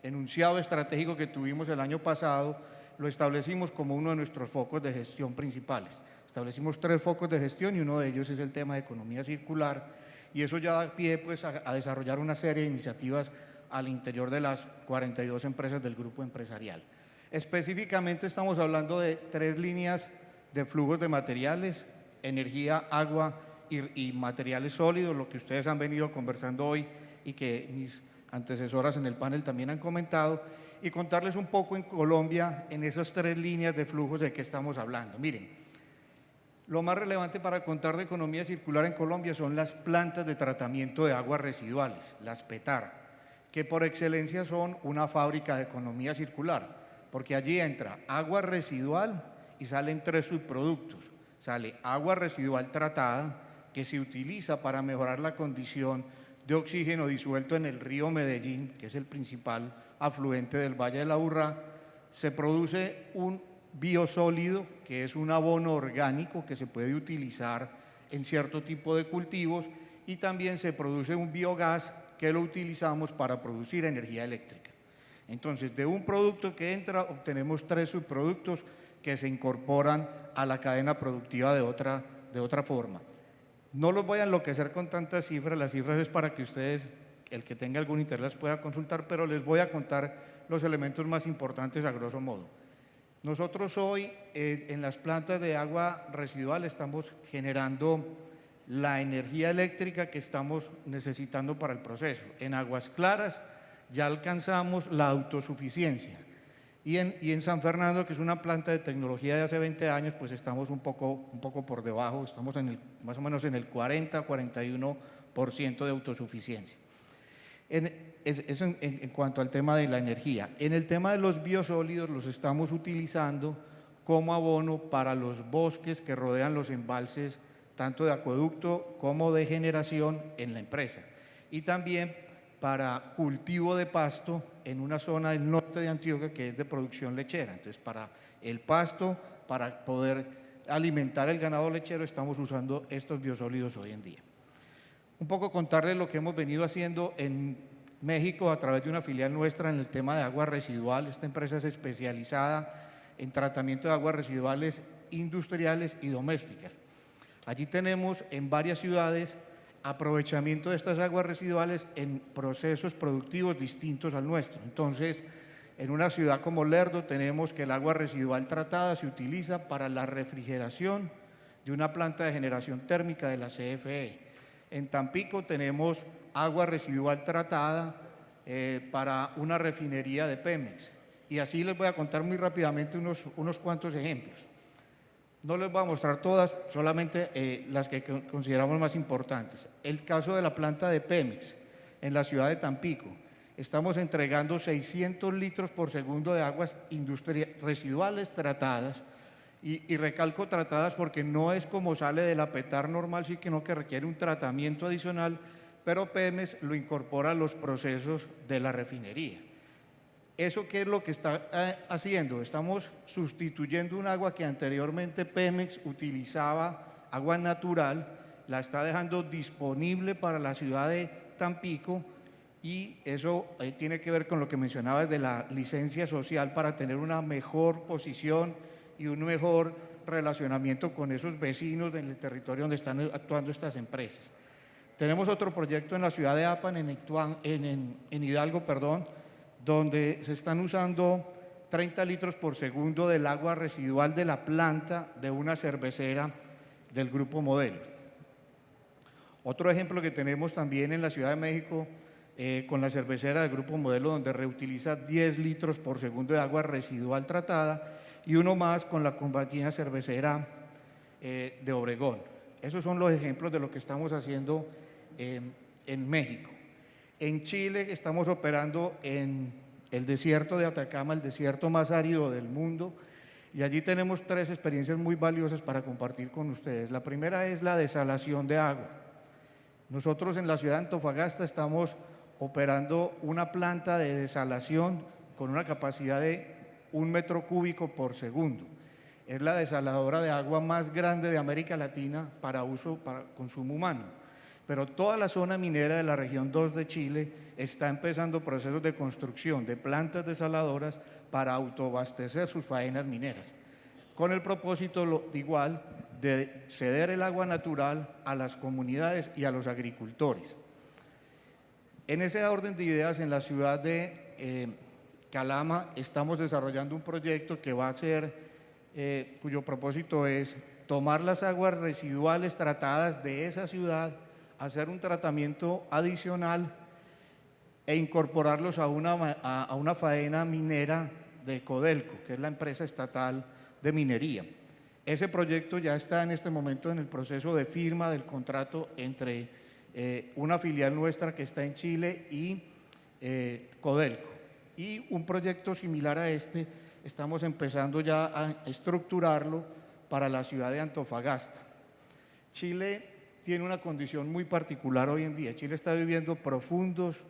enunciado estratégico que tuvimos el año pasado, lo establecimos como uno de nuestros focos de gestión principales. Establecimos 3 focos de gestión y uno de ellos es el tema de economía circular y eso ya da pie pues, a desarrollar una serie de iniciativas al interior de las 42 empresas del grupo empresarial. Específicamente estamos hablando de 3 líneas de flujos de materiales, energía, agua y materiales sólidos, lo que ustedes han venido conversando hoy y que mis antecesoras en el panel también han comentado, y contarles un poco en Colombia, en esas 3 líneas de flujos de qué estamos hablando. Miren, lo más relevante para contar de economía circular en Colombia son las plantas de tratamiento de aguas residuales, las PETAR, que por excelencia son una fábrica de economía circular, porque allí entra agua residual y salen 3 subproductos. Sale agua residual tratada, que se utiliza para mejorar la condición de oxígeno disuelto en el río Medellín, que es el principal afluente del Valle de la Aburrá. Se produce un biosólido, que es un abono orgánico que se puede utilizar en cierto tipo de cultivos, y también se produce un biogás que lo utilizamos para producir energía eléctrica. Entonces, de un producto que entra, obtenemos 3 subproductos que se incorporan a la cadena productiva de otra forma. No los voy a enloquecer con tantas cifras, las cifras es para que ustedes, el que tenga algún interés, las pueda consultar, pero les voy a contar los elementos más importantes a grosso modo. Nosotros hoy en las plantas de agua residual estamos generando la energía eléctrica que estamos necesitando para el proceso. En Aguas Claras ya alcanzamos la autosuficiencia y en San Fernando, que es una planta de tecnología de hace 20 años, pues estamos un poco por debajo, estamos más o menos en el 40-41% de autosuficiencia. Eso en cuanto al tema de la energía. En el tema de los biosólidos los estamos utilizando como abono para los bosques que rodean los embalses, tanto de acueducto como de generación en la empresa. Y también para cultivo de pasto en una zona del norte de Antioquia que es de producción lechera. Entonces, para el pasto, para poder alimentar el ganado lechero, estamos usando estos biosólidos hoy en día. Un poco contarles lo que hemos venido haciendo en México a través de una filial nuestra en el tema de agua residual. Esta empresa es especializada en tratamiento de aguas residuales industriales y domésticas. Allí tenemos en varias ciudades aprovechamiento de estas aguas residuales en procesos productivos distintos al nuestro. Entonces, en una ciudad como Lerdo tenemos que el agua residual tratada se utiliza para la refrigeración de una planta de generación térmica de la CFE. En Tampico tenemos agua residual tratada para una refinería de Pemex. Y así les voy a contar muy rápidamente unos cuantos ejemplos. No les voy a mostrar todas, solamente las que consideramos más importantes. El caso de la planta de Pemex en la ciudad de Tampico. Estamos entregando 600 litros por segundo de aguas residuales tratadas, y recalco tratadas porque no es como sale del apetar normal, sino que requiere un tratamiento adicional, pero Pemex lo incorpora a los procesos de la refinería. ¿Eso qué es lo que está haciendo? Estamos sustituyendo un agua que anteriormente Pemex utilizaba, agua natural, la está dejando disponible para la ciudad de Tampico, y eso tiene que ver con lo que mencionabas de la licencia social para tener una mejor posición y un mejor relacionamiento con esos vecinos del territorio donde están actuando estas empresas. Tenemos otro proyecto en la ciudad de Apan, en Hidalgo, donde se están usando 30 litros por segundo del agua residual de la planta de una cervecera del Grupo Modelo. Otro ejemplo que tenemos también en la Ciudad de México, con la cervecera del Grupo Modelo, donde reutiliza 10 litros por segundo de agua residual tratada, y uno más con la compañía cervecera de Obregón. Esos son los ejemplos de lo que estamos haciendo en México. En Chile estamos operando en el desierto de Atacama, el desierto más árido del mundo, y allí tenemos 3 experiencias muy valiosas para compartir con ustedes. La primera es la desalación de agua. Nosotros en la ciudad de Antofagasta estamos operando una planta de desalación con una capacidad de 1 metro cúbico por segundo. Es la desaladora de agua más grande de América Latina para consumo humano. Pero toda la zona minera de la región 2 de Chile está empezando procesos de construcción de plantas desaladoras para autoabastecer sus faenas mineras, con el propósito igual de ceder el agua natural a las comunidades y a los agricultores. En ese orden de ideas, en la ciudad de Calama estamos desarrollando un proyecto que va a ser, cuyo propósito es tomar las aguas residuales tratadas de esa ciudad, hacer un tratamiento adicional e incorporarlos a una faena minera de Codelco, que es la empresa estatal de minería. Ese proyecto ya está en este momento en el proceso de firma del contrato entre una filial nuestra que está en Chile y Codelco. Y un proyecto similar a este estamos empezando ya a estructurarlo para la ciudad de Antofagasta. Chile tiene una condición muy particular hoy en día. Chile está viviendo profundos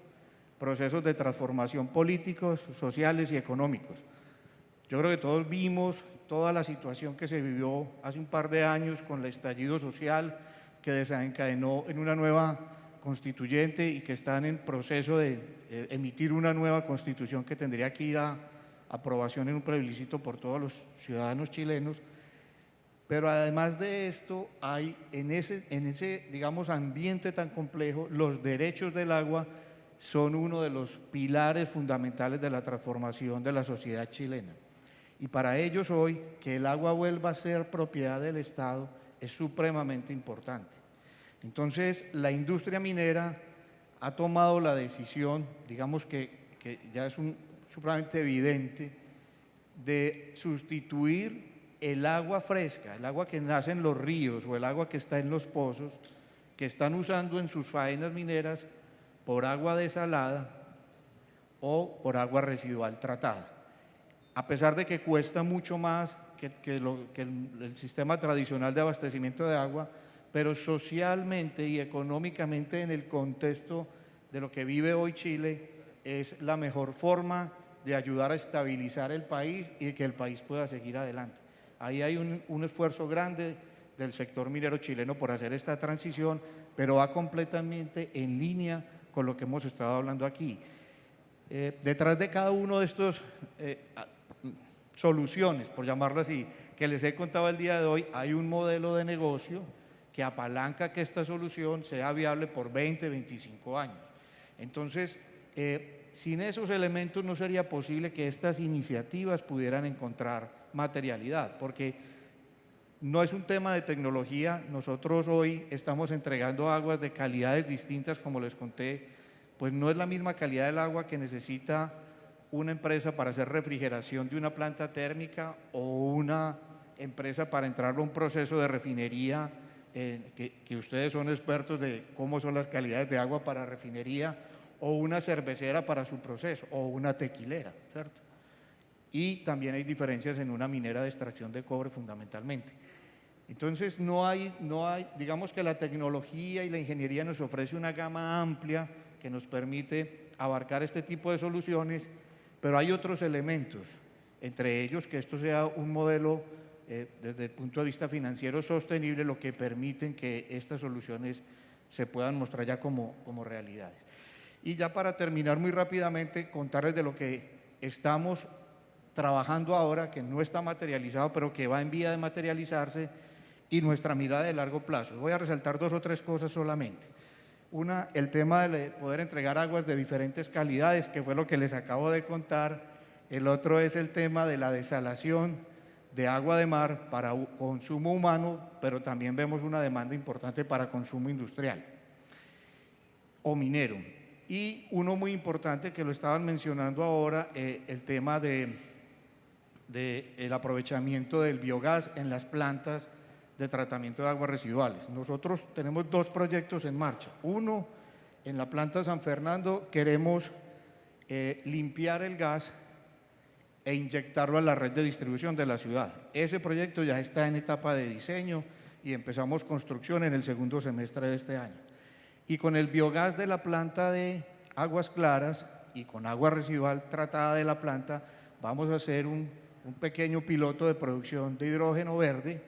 procesos de transformación políticos, sociales y económicos. Yo creo que todos vimos toda la situación que se vivió hace un par de años con el estallido social que desencadenó en una nueva constituyente y que están en proceso de emitir una nueva constitución que tendría que ir a aprobación en un plebiscito por todos los ciudadanos chilenos. Pero además de esto, hay en ese digamos, ambiente tan complejo, los derechos del agua son uno de los pilares fundamentales de la transformación de la sociedad chilena. Y para ellos hoy, que el agua vuelva a ser propiedad del Estado es supremamente importante. Entonces, la industria minera ha tomado la decisión, digamos que ya es supremamente evidente, de sustituir el agua fresca, el agua que nace en los ríos o el agua que está en los pozos, que están usando en sus faenas mineras, por agua desalada o por agua residual tratada. A pesar de que cuesta mucho más que el sistema tradicional de abastecimiento de agua, pero socialmente y económicamente en el contexto de lo que vive hoy Chile, es la mejor forma de ayudar a estabilizar el país y que el país pueda seguir adelante. Ahí hay un esfuerzo grande del sector minero chileno por hacer esta transición, pero va completamente en línea con lo que hemos estado hablando aquí. Detrás de cada uno de estos soluciones, por llamarlo así, que les he contado el día de hoy, hay un modelo de negocio que apalanca que esta solución sea viable por 20, 25 años. Entonces, sin esos elementos no sería posible que estas iniciativas pudieran encontrar materialidad, porque no es un tema de tecnología. Nosotros hoy estamos entregando aguas de calidades distintas, como les conté, pues no es la misma calidad del agua que necesita una empresa para hacer refrigeración de una planta térmica o una empresa para entrar a un proceso de refinería, que ustedes son expertos de cómo son las calidades de agua para refinería, o una cervecera para su proceso, o una tequilera, ¿cierto? Y también hay diferencias en una minera de extracción de cobre fundamentalmente. Entonces digamos que la tecnología y la ingeniería nos ofrece una gama amplia que nos permite abarcar este tipo de soluciones, pero hay otros elementos, entre ellos que esto sea un modelo desde el punto de vista financiero sostenible, lo que permiten que estas soluciones se puedan mostrar ya como realidades. Y ya para terminar muy rápidamente, contarles de lo que estamos trabajando ahora, que no está materializado, pero que va en vía de materializarse, y nuestra mirada de largo plazo. Voy a resaltar 2 o 3 cosas solamente. Una, el tema de poder entregar aguas de diferentes calidades, que fue lo que les acabo de contar. El otro es el tema de la desalación de agua de mar para consumo humano, pero también vemos una demanda importante para consumo industrial o minero. Y uno muy importante que lo estaban mencionando ahora, el tema del aprovechamiento del biogás en las plantas de tratamiento de aguas residuales. Nosotros tenemos 2 proyectos en marcha. Uno, en la planta San Fernando, queremos limpiar el gas e inyectarlo a la red de distribución de la ciudad. Ese proyecto ya está en etapa de diseño y empezamos construcción en el segundo semestre de este año. Y con el biogás de la planta de Aguas Claras y con agua residual tratada de la planta, vamos a hacer un pequeño piloto de producción de hidrógeno verde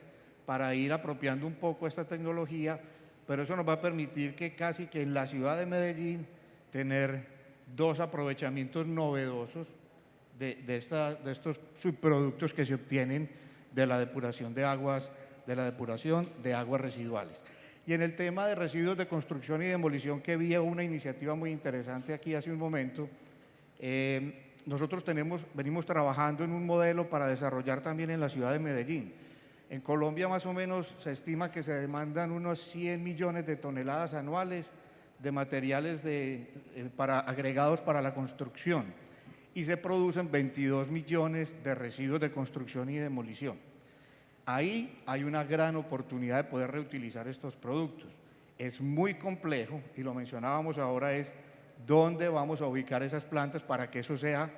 para ir apropiando un poco esta tecnología, pero eso nos va a permitir que casi que en la ciudad de Medellín tener 2 aprovechamientos novedosos de estos subproductos que se obtienen de la depuración de aguas residuales. Y en el tema de residuos de construcción y demolición, que vi una iniciativa muy interesante aquí hace un momento, nosotros venimos trabajando en un modelo para desarrollar también en la ciudad de Medellín. En Colombia más o menos se estima que se demandan unos 100 millones de toneladas anuales de materiales agregados para la construcción, y se producen 22 millones de residuos de construcción y demolición. Ahí hay una gran oportunidad de poder reutilizar estos productos. Es muy complejo, y lo mencionábamos ahora, es dónde vamos a ubicar esas plantas para que eso sea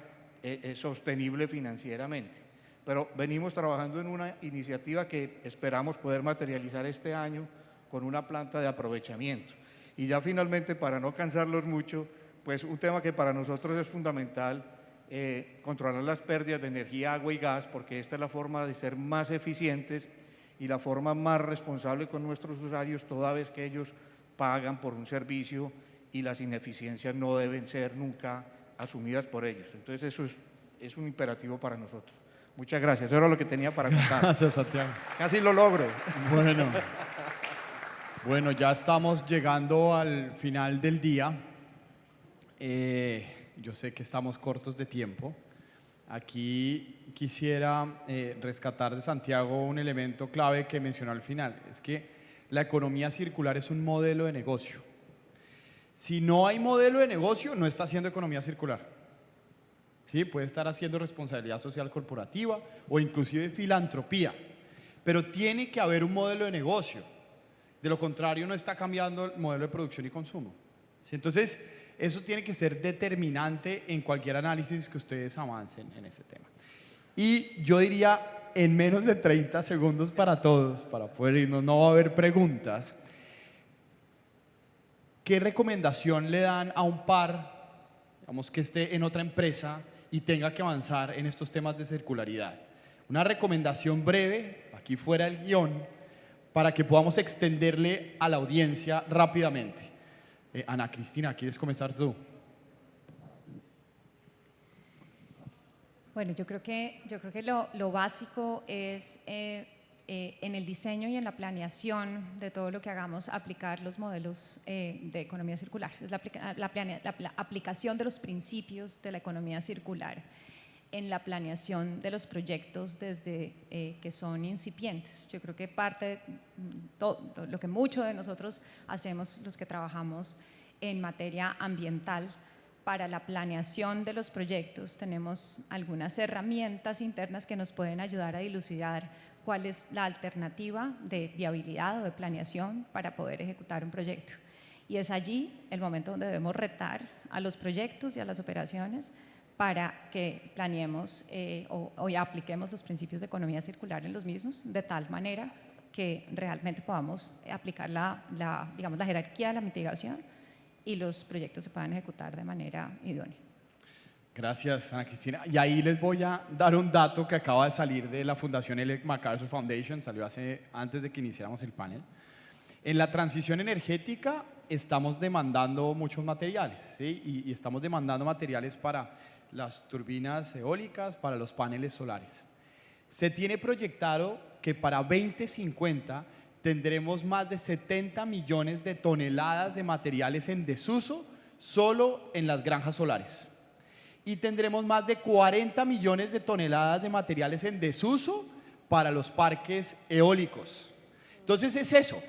sostenible financieramente. Pero venimos trabajando en una iniciativa que esperamos poder materializar este año con una planta de aprovechamiento. Y ya finalmente, para no cansarlos mucho, pues un tema que para nosotros es fundamental, controlar las pérdidas de energía, agua y gas, porque esta es la forma de ser más eficientes y la forma más responsable con nuestros usuarios, toda vez que ellos pagan por un servicio y las ineficiencias no deben ser nunca asumidas por ellos. Entonces eso es un imperativo para nosotros. Muchas gracias, eso era lo que tenía para contar. Gracias, Santiago. Casi lo logro. Bueno, ya estamos llegando al final del día. Yo sé que estamos cortos de tiempo. Aquí quisiera rescatar de Santiago un elemento clave que mencionó al final. Es que la economía circular es un modelo de negocio. Si no hay modelo de negocio, no está haciendo economía circular. ¿Sí? Puede estar haciendo responsabilidad social corporativa o inclusive filantropía, pero tiene que haber un modelo de negocio. De lo contrario, no está cambiando el modelo de producción y consumo. ¿Sí? Entonces, eso tiene que ser determinante en cualquier análisis que ustedes avancen en ese tema. Y yo diría, en menos de 30 segundos para todos, para poder irnos, no va a haber preguntas. ¿Qué recomendación le dan a un par, digamos, que esté en otra empresa y tenga que avanzar en estos temas de circularidad? Una recomendación breve, aquí fuera el guión, para que podamos extenderle a la audiencia rápidamente. Ana Cristina, ¿quieres comenzar tú? Bueno, yo creo que lo básico es en el diseño y en la planeación de todo lo que hagamos, aplicar los modelos de economía circular. Es la aplicación de los principios de la economía circular en la planeación de los proyectos desde que son incipientes. Yo creo que parte de todo, lo que muchos de nosotros hacemos, los que trabajamos en materia ambiental, para la planeación de los proyectos, tenemos algunas herramientas internas que nos pueden ayudar a dilucidar cuál es la alternativa de viabilidad o de planeación para poder ejecutar un proyecto. Y es allí el momento donde debemos retar a los proyectos y a las operaciones para que planeemos o apliquemos los principios de economía circular en los mismos, de tal manera que realmente podamos aplicar digamos, la jerarquía de la mitigación y los proyectos se puedan ejecutar de manera idónea. Gracias, Ana Cristina. Y ahí les voy a dar un dato que acaba de salir de la Fundación Ellen MacArthur Foundation, salió antes de que iniciáramos el panel. En la transición energética estamos demandando muchos materiales, ¿sí? Y estamos demandando materiales para las turbinas eólicas, para los paneles solares. Se tiene proyectado que para 2050 tendremos más de 70 millones de toneladas de materiales en desuso solo en las granjas solares. Y tendremos más de 40 millones de toneladas de materiales en desuso para los parques eólicos. Entonces es eso,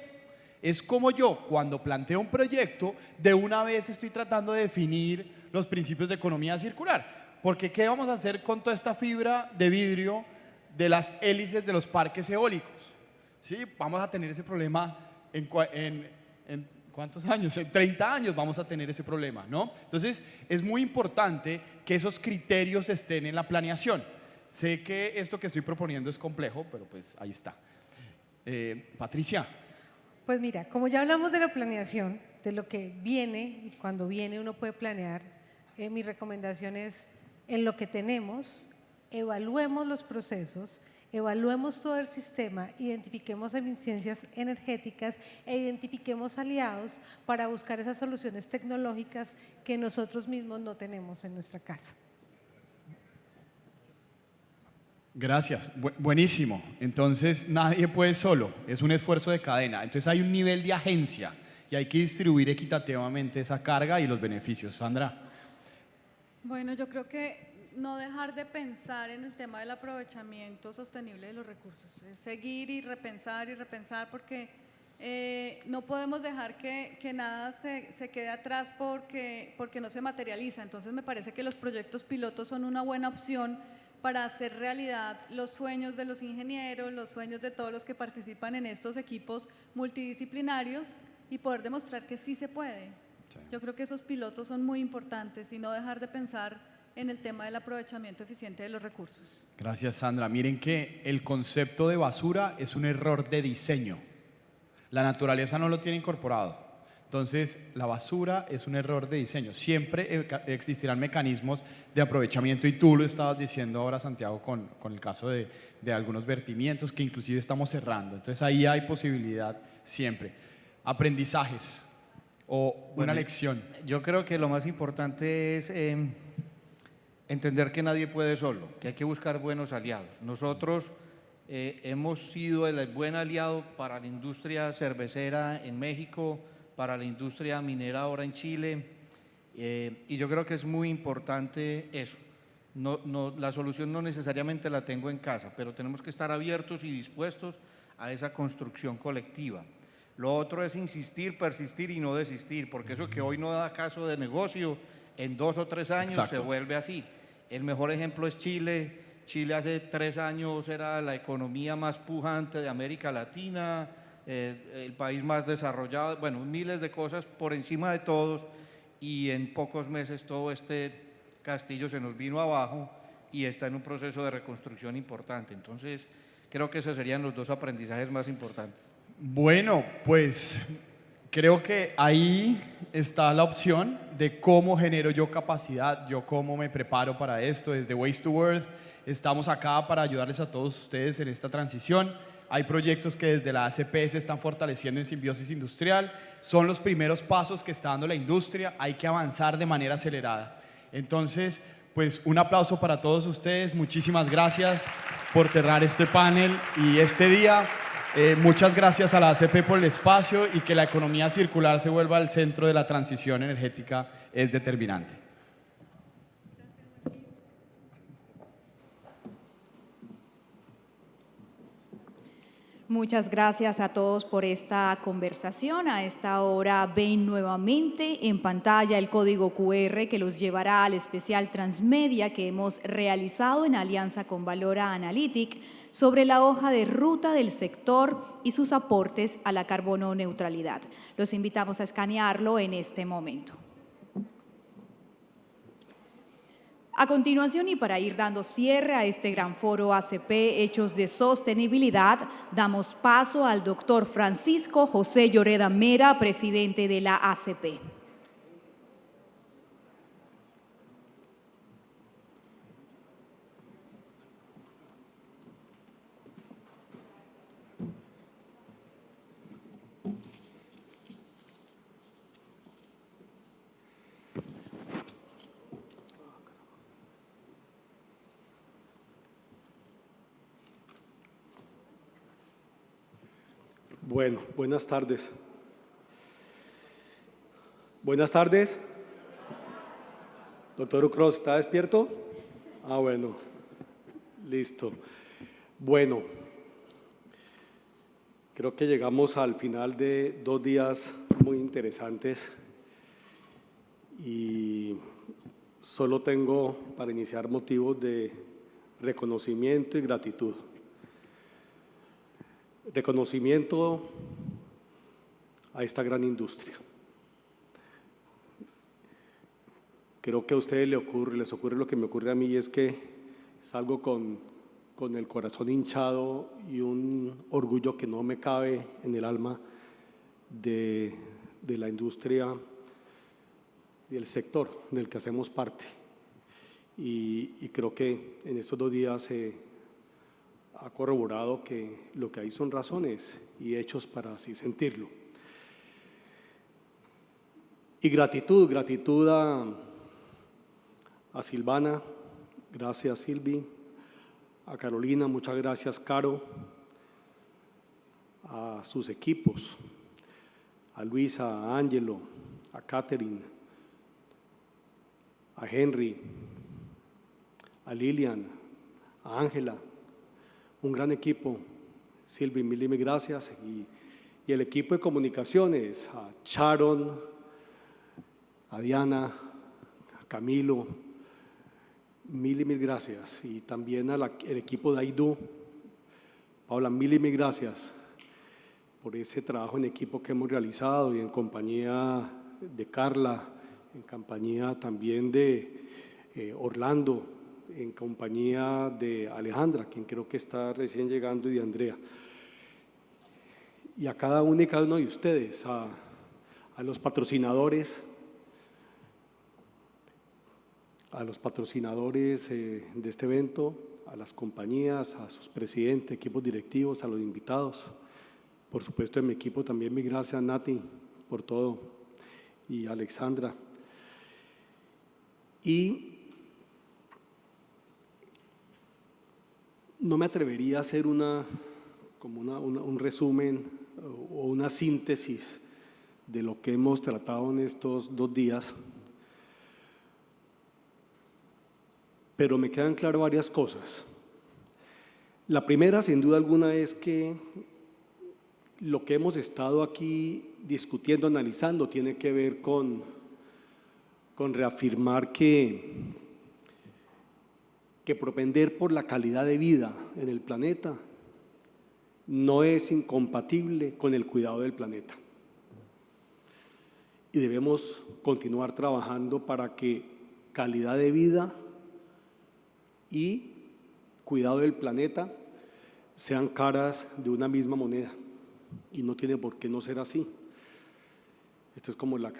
es como yo cuando planteo un proyecto, de una vez estoy tratando de definir los principios de economía circular. Porque ¿qué vamos a hacer con toda esta fibra de vidrio de las hélices de los parques eólicos? ¿Sí? Vamos a tener ese problema en ¿cuántos años? En 30 años vamos a tener ese problema, ¿no? Entonces, es muy importante que esos criterios estén en la planeación. Sé que esto que estoy proponiendo es complejo, pero pues ahí está. Patricia. Pues mira, como ya hablamos de la planeación, de lo que viene, y cuando viene uno puede planear, mi recomendación es, en lo que tenemos, evaluemos los procesos, evaluemos todo el sistema, identifiquemos eficiencias energéticas e identifiquemos aliados para buscar esas soluciones tecnológicas que nosotros mismos no tenemos en nuestra casa. Gracias, buenísimo. Entonces nadie puede solo, es un esfuerzo de cadena. Entonces hay un nivel de agencia y hay que distribuir equitativamente esa carga y los beneficios. Sandra. Bueno, yo creo que no dejar de pensar en el tema del aprovechamiento sostenible de los recursos, es seguir y repensar porque no podemos dejar que nada se quede atrás porque no se materializa. Entonces me parece que los proyectos pilotos son una buena opción para hacer realidad los sueños de los ingenieros, los sueños de todos los que participan en estos equipos multidisciplinarios y poder demostrar que sí se puede. Sí. Yo creo que esos pilotos son muy importantes y no dejar de pensar en el tema del aprovechamiento eficiente de los recursos. Gracias, Sandra. Miren que el concepto de basura es un error de diseño. La naturaleza no lo tiene incorporado. Entonces, la basura es un error de diseño. Siempre existirán mecanismos de aprovechamiento y tú lo estabas diciendo ahora, Santiago, con el caso de algunos vertimientos que inclusive estamos cerrando. Entonces, ahí hay posibilidad siempre. Aprendizajes o una lección. Yo creo que lo más importante es entender que nadie puede solo, que hay que buscar buenos aliados. Nosotros hemos sido el buen aliado para la industria cervecera en México, para la industria minera ahora en Chile, y yo creo que es muy importante eso. La solución no necesariamente la tengo en casa, pero tenemos que estar abiertos y dispuestos a esa construcción colectiva. Lo otro es insistir, persistir y no desistir, porque eso que hoy no da caso de negocio, en 2 o 3 años Exacto. Se vuelve así. El mejor ejemplo es Chile. Chile hace 3 años era la economía más pujante de América Latina, el país más desarrollado, bueno, miles de cosas por encima de todos, y en pocos meses todo este castillo se nos vino abajo y está en un proceso de reconstrucción importante. Entonces, creo que esos serían los 2 aprendizajes más importantes. Bueno, pues creo que ahí está la opción de cómo genero yo capacidad, yo cómo me preparo para esto. Desde Waste to Worth estamos acá para ayudarles a todos ustedes en esta transición. Hay proyectos que desde la ACP se están fortaleciendo en simbiosis industrial. Son los primeros pasos que está dando la industria. Hay que avanzar de manera acelerada. Entonces, pues un aplauso para todos ustedes. Muchísimas gracias por cerrar este panel y este día. Muchas gracias a la ACP por el espacio, y que la economía circular se vuelva al centro de la transición energética es determinante. Muchas gracias a todos por esta conversación. A esta hora ven nuevamente en pantalla el código QR que los llevará al especial Transmedia que hemos realizado en alianza con Valora Analytic sobre la hoja de ruta del sector y sus aportes a la carbono neutralidad. Los invitamos a escanearlo en este momento. A continuación, y para ir dando cierre a este gran foro ACP Hechos de Sostenibilidad, damos paso al doctor Francisco José Lloreda Mera, presidente de la ACP. Bueno, buenas tardes. Buenas tardes. Doctor Ucros, ¿está despierto? Ah, bueno. Listo. Bueno, creo que llegamos al final de 2 días muy interesantes y solo tengo para iniciar motivos de reconocimiento y gratitud. Reconocimiento a esta gran industria. Creo que a ustedes les ocurre lo que me ocurre a mí, y es que salgo con el corazón hinchado y un orgullo que no me cabe en el alma de la industria y del sector del que hacemos parte. Y creo que en estos 2 días ha corroborado que lo que hay son razones y hechos para así sentirlo. Y gratitud a Silvana, gracias Silvi, a Carolina, muchas gracias Caro, a sus equipos, a Luisa, a Ángelo, a Catherine, a Henry, a Lilian, a Ángela. Un gran equipo, Silvi, mil gracias, y el equipo de comunicaciones, a Sharon, a Diana, a Camilo, mil gracias, y también al equipo de AIDU, Paula, mil gracias por ese trabajo en equipo que hemos realizado, y en compañía de Carla, en compañía también de Orlando, en compañía de Alejandra, quien creo que está recién llegando, y de Andrea. Y a cada uno y cada uno de ustedes, a los patrocinadores, de este evento, a las compañías, a sus presidentes, equipos directivos, a los invitados. Por supuesto, en mi equipo también, mi gracias, Nati, por todo, y Alexandra. Y no me atrevería a hacer un resumen o una síntesis de lo que hemos tratado en estos 2 días, pero me quedan claras varias cosas. La primera, sin duda alguna, es que lo que hemos estado aquí discutiendo, analizando, tiene que ver con reafirmar que propender por la calidad de vida en el planeta no es incompatible con el cuidado del planeta. Y debemos continuar trabajando para que calidad de vida y cuidado del planeta sean caras de una misma moneda, y no tiene por qué no ser así. Esta es como la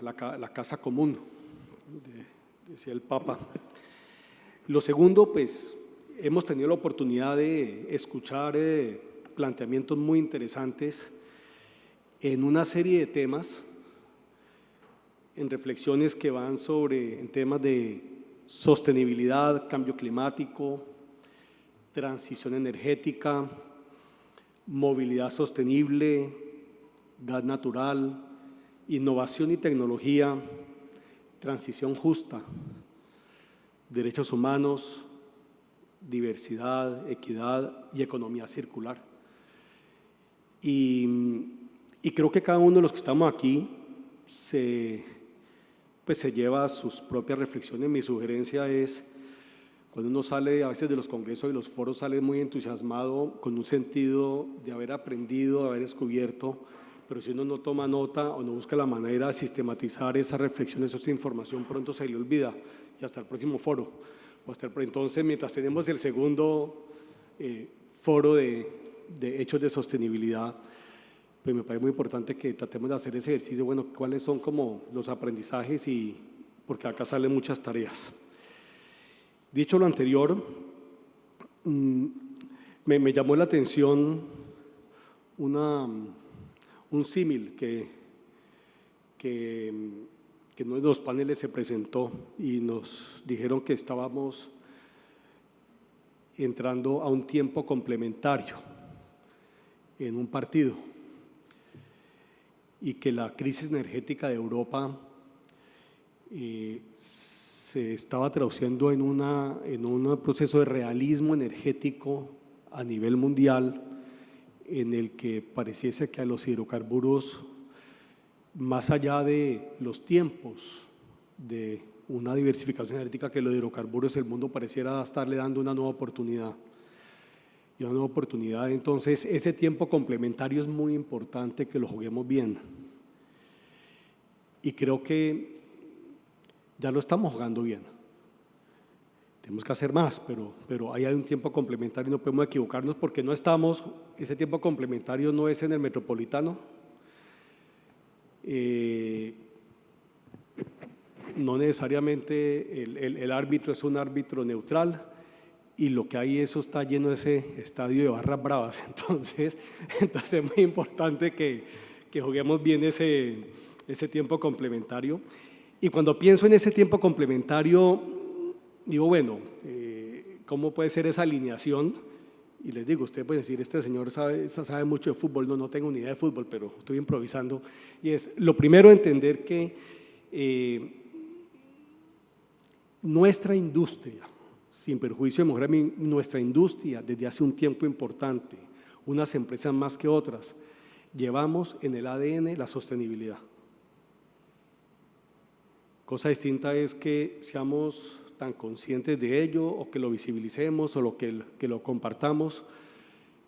casa común, decía el Papa. Lo segundo, pues hemos tenido la oportunidad de escuchar planteamientos muy interesantes en una serie de temas, en reflexiones que van en temas de sostenibilidad, cambio climático, transición energética, movilidad sostenible, gas natural, innovación y tecnología, transición justa, derechos humanos, diversidad, equidad y economía circular. Y creo que cada uno de los que estamos aquí se lleva sus propias reflexiones. Mi sugerencia es, cuando uno sale a veces de los congresos y los foros, sale muy entusiasmado, con un sentido de haber aprendido, de haber descubierto, pero si uno no toma nota o no busca la manera de sistematizar esas reflexiones, esa información, pronto se le olvida, y hasta el próximo foro. Entonces, mientras tenemos el segundo foro de hechos de sostenibilidad, pues me parece muy importante que tratemos de hacer ese ejercicio, bueno, cuáles son como los aprendizajes, y porque acá salen muchas tareas. Dicho lo anterior, me llamó la atención un símil que en uno de los paneles se presentó y nos dijeron que estábamos entrando a un tiempo complementario en un partido y que la crisis energética de Europa se estaba traduciendo en un proceso de realismo energético a nivel mundial, en el que pareciese que a los hidrocarburos, más allá de los tiempos de una diversificación energética, que los hidrocarburos, el mundo pareciera estarle dando una nueva oportunidad. Y una nueva oportunidad, entonces ese tiempo complementario es muy importante que lo juguemos bien. Y creo que ya lo estamos jugando bien. Tenemos que hacer más, pero hay un tiempo complementario y no podemos equivocarnos, porque no estamos, ese tiempo complementario no es en el metropolitano, no necesariamente el árbitro es un árbitro neutral, y lo que hay, eso está lleno de ese estadio de barras bravas. Entonces es muy importante que juguemos bien ese tiempo complementario. Y cuando pienso en ese tiempo complementario, digo, bueno, ¿cómo puede ser esa alineación? Y les digo, usted puede decir, este señor sabe mucho de fútbol. No tengo ni idea de fútbol, pero estoy improvisando. Y es, lo primero, entender que nuestra industria, sin perjuicio de mujer, nuestra industria desde hace un tiempo importante, unas empresas más que otras, llevamos en el ADN la sostenibilidad. Cosa distinta es que seamos tan conscientes de ello, o que lo visibilicemos, o que lo compartamos,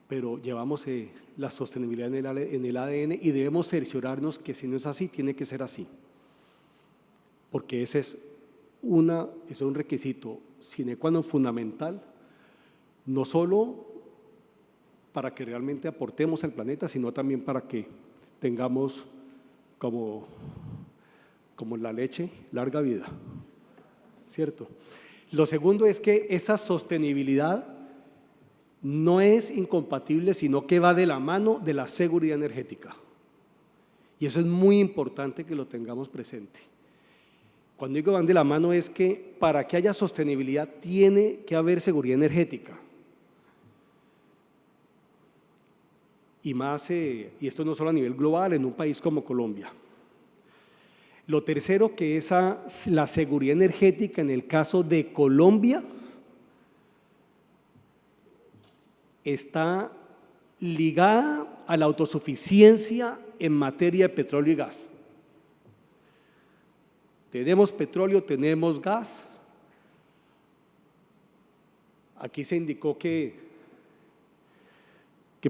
pero llevamos la sostenibilidad en el ADN, y debemos cerciorarnos que si no es así, tiene que ser así, porque ese es un requisito sine qua non fundamental, no solo para que realmente aportemos al planeta, sino también para que tengamos como la leche, larga vida, ¿cierto? Lo segundo es que esa sostenibilidad no es incompatible, sino que va de la mano de la seguridad energética, y eso es muy importante que lo tengamos presente. Cuando digo van de la mano, es que para que haya sostenibilidad tiene que haber seguridad energética. Y más, y esto no solo a nivel global, en un país como Colombia. Lo tercero, que la seguridad energética en el caso de Colombia está ligada a la autosuficiencia en materia de petróleo y gas. Tenemos petróleo, tenemos gas. Aquí se indicó que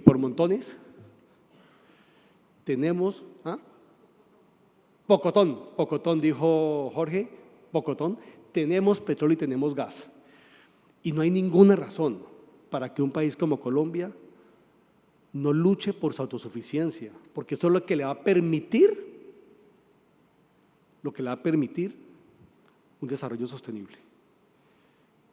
por montones tenemos, pocotón, dijo Jorge, pocotón, tenemos petróleo y tenemos gas. Y no hay ninguna razón para que un país como Colombia no luche por su autosuficiencia, porque eso es lo que le va a permitir un desarrollo sostenible.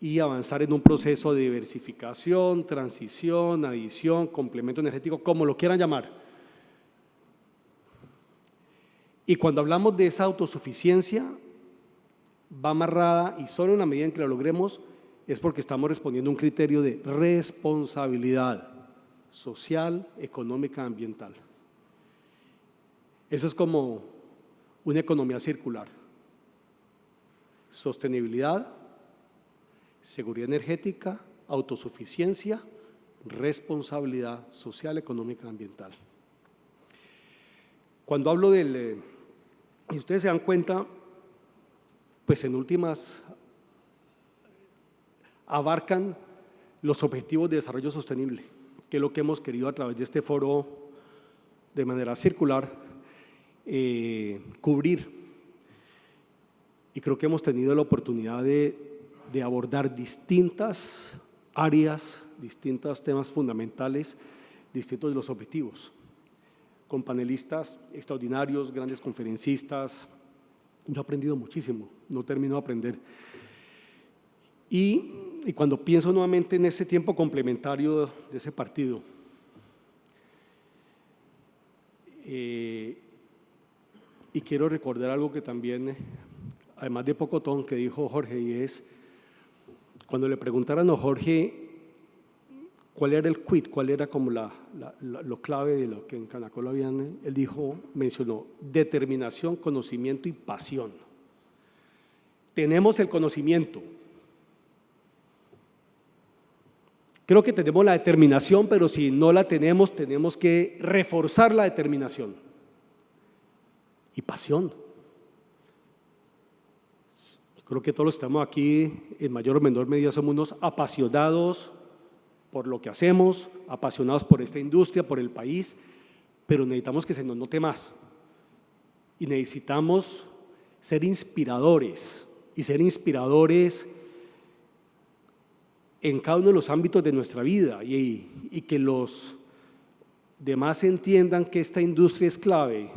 y avanzar en un proceso de diversificación, transición, adición, complemento energético, como lo quieran llamar. Y cuando hablamos de esa autosuficiencia, va amarrada, y solo en la medida en que la logremos, es porque estamos respondiendo a un criterio de responsabilidad social, económica, ambiental. Eso es como una economía circular. Sostenibilidad, seguridad energética, autosuficiencia, responsabilidad social, económica, ambiental. Cuando hablo del… y ustedes se dan cuenta, pues en últimas abarcan los objetivos de desarrollo sostenible, que es lo que hemos querido a través de este foro de manera circular cubrir. Y creo que hemos tenido la oportunidad de abordar distintas áreas, distintos temas fundamentales, distintos de los objetivos, con panelistas extraordinarios, grandes conferencistas. Yo he aprendido muchísimo, no termino de aprender. Y cuando pienso nuevamente en ese tiempo complementario de ese partido, y quiero recordar algo que también, además de Pocotón, que dijo Jorge, y es, cuando le preguntaron a Jorge cuál era el quid, cuál era como lo clave de lo que en Canacol habían, él dijo, mencionó determinación, conocimiento y pasión. Tenemos el conocimiento. Creo que tenemos la determinación, pero si no la tenemos, tenemos que reforzar la determinación. Y pasión. Creo que todos los que estamos aquí, en mayor o menor medida, somos unos apasionados por lo que hacemos, apasionados por esta industria, por el país, pero necesitamos que se nos note más. Y necesitamos ser inspiradores, y ser inspiradores en cada uno de los ámbitos de nuestra vida, y que los demás entiendan que esta industria es clave,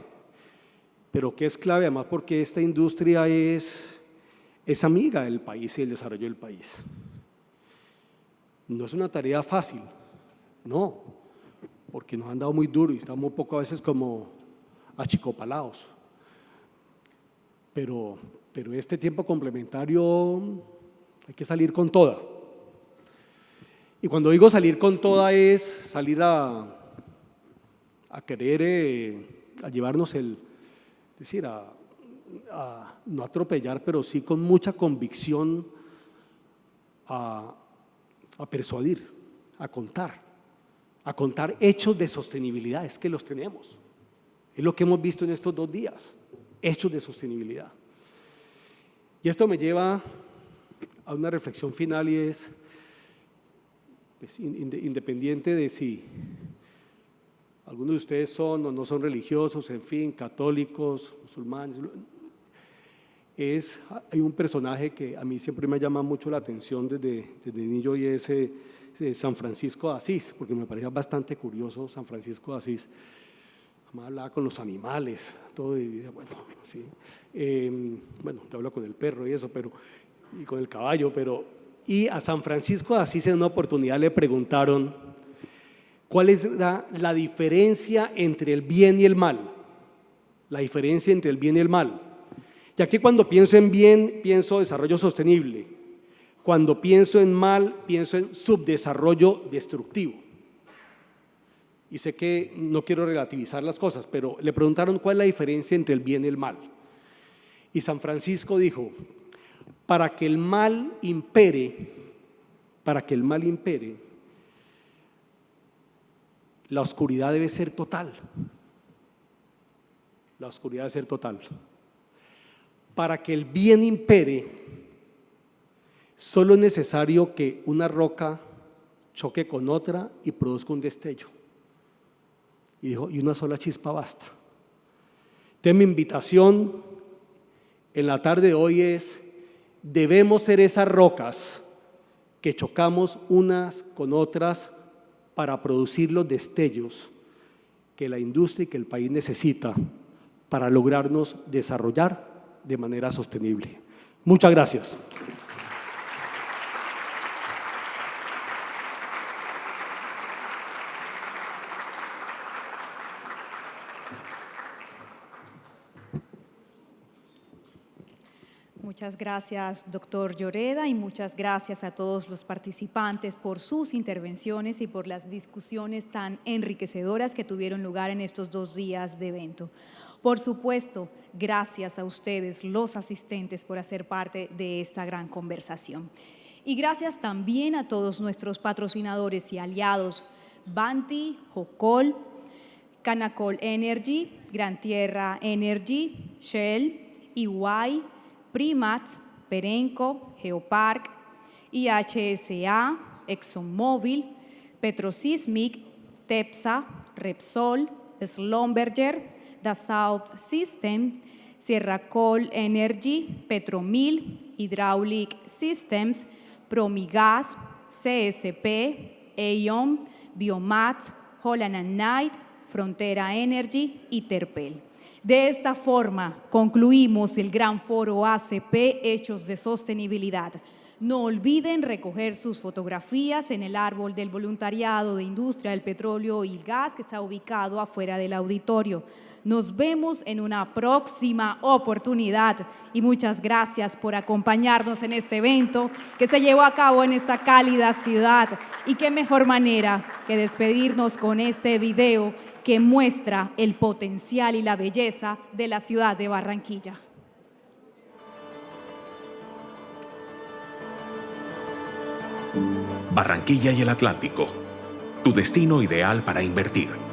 pero que es clave además porque esta industria es amiga del país y del desarrollo del país. No es una tarea fácil, no, porque nos han dado muy duro y estamos un poco a veces como achicopalados. Pero este tiempo complementario hay que salir con toda. Y cuando digo salir con toda es salir a querer, a llevarnos a no atropellar, pero sí con mucha convicción a persuadir, a contar hechos de sostenibilidad, es que los tenemos. Es lo que hemos visto en estos 2 días, hechos de sostenibilidad. Y esto me lleva a una reflexión final y es, pues, independiente de si algunos de ustedes son o no son religiosos, en fin, católicos, musulmanes, hay un personaje que a mí siempre me llama mucho la atención desde niño y es San Francisco de Asís, porque me parecía bastante curioso San Francisco de Asís. Además hablaba con los animales, todo, y bueno, sí. Bueno, te habla con el perro y eso, y con el caballo, y a San Francisco de Asís en una oportunidad le preguntaron cuál es la diferencia entre el bien y el mal, la diferencia entre el bien y el mal. Ya que cuando pienso en bien, pienso desarrollo sostenible. Cuando pienso en mal, pienso en subdesarrollo destructivo. Y sé que no quiero relativizar las cosas, pero le preguntaron cuál es la diferencia entre el bien y el mal. Y San Francisco dijo, para que el mal impere, la oscuridad debe ser total. La oscuridad debe ser total. Para que el bien impere, solo es necesario que una roca choque con otra y produzca un destello. Y dijo, y una sola chispa basta. Entonces mi invitación en la tarde de hoy es, debemos ser esas rocas que chocamos unas con otras para producir los destellos que la industria y que el país necesita para lograrnos desarrollar de manera sostenible. Muchas gracias. Muchas gracias, doctor Lloreda, y muchas gracias a todos los participantes por sus intervenciones y por las discusiones tan enriquecedoras que tuvieron lugar en estos 2 días de evento. Por supuesto, gracias a ustedes, los asistentes, por hacer parte de esta gran conversación. Y gracias también a todos nuestros patrocinadores y aliados, Banti, Jocol, Canacol Energy, Gran Tierra Energy, Shell, EY, Primat, Perenco, Geopark, IHSA, ExxonMobil, Petrosismic, Tepsa, Repsol, Schlumberger, Dassault System, Sierracol Energy, Petromil, Hydraulic Systems, Promigas, CSP, Aeon, Biomat, Holland & Knight, Frontera Energy y Terpel. De esta forma concluimos el gran foro ACP Hechos de Sostenibilidad. No olviden recoger sus fotografías en el árbol del voluntariado de Industria del Petróleo y el Gas que está ubicado afuera del auditorio. Nos vemos en una próxima oportunidad y muchas gracias por acompañarnos en este evento que se llevó a cabo en esta cálida ciudad. Y qué mejor manera que despedirnos con este video que muestra el potencial y la belleza de la ciudad de Barranquilla. Barranquilla y el Atlántico, tu destino ideal para invertir.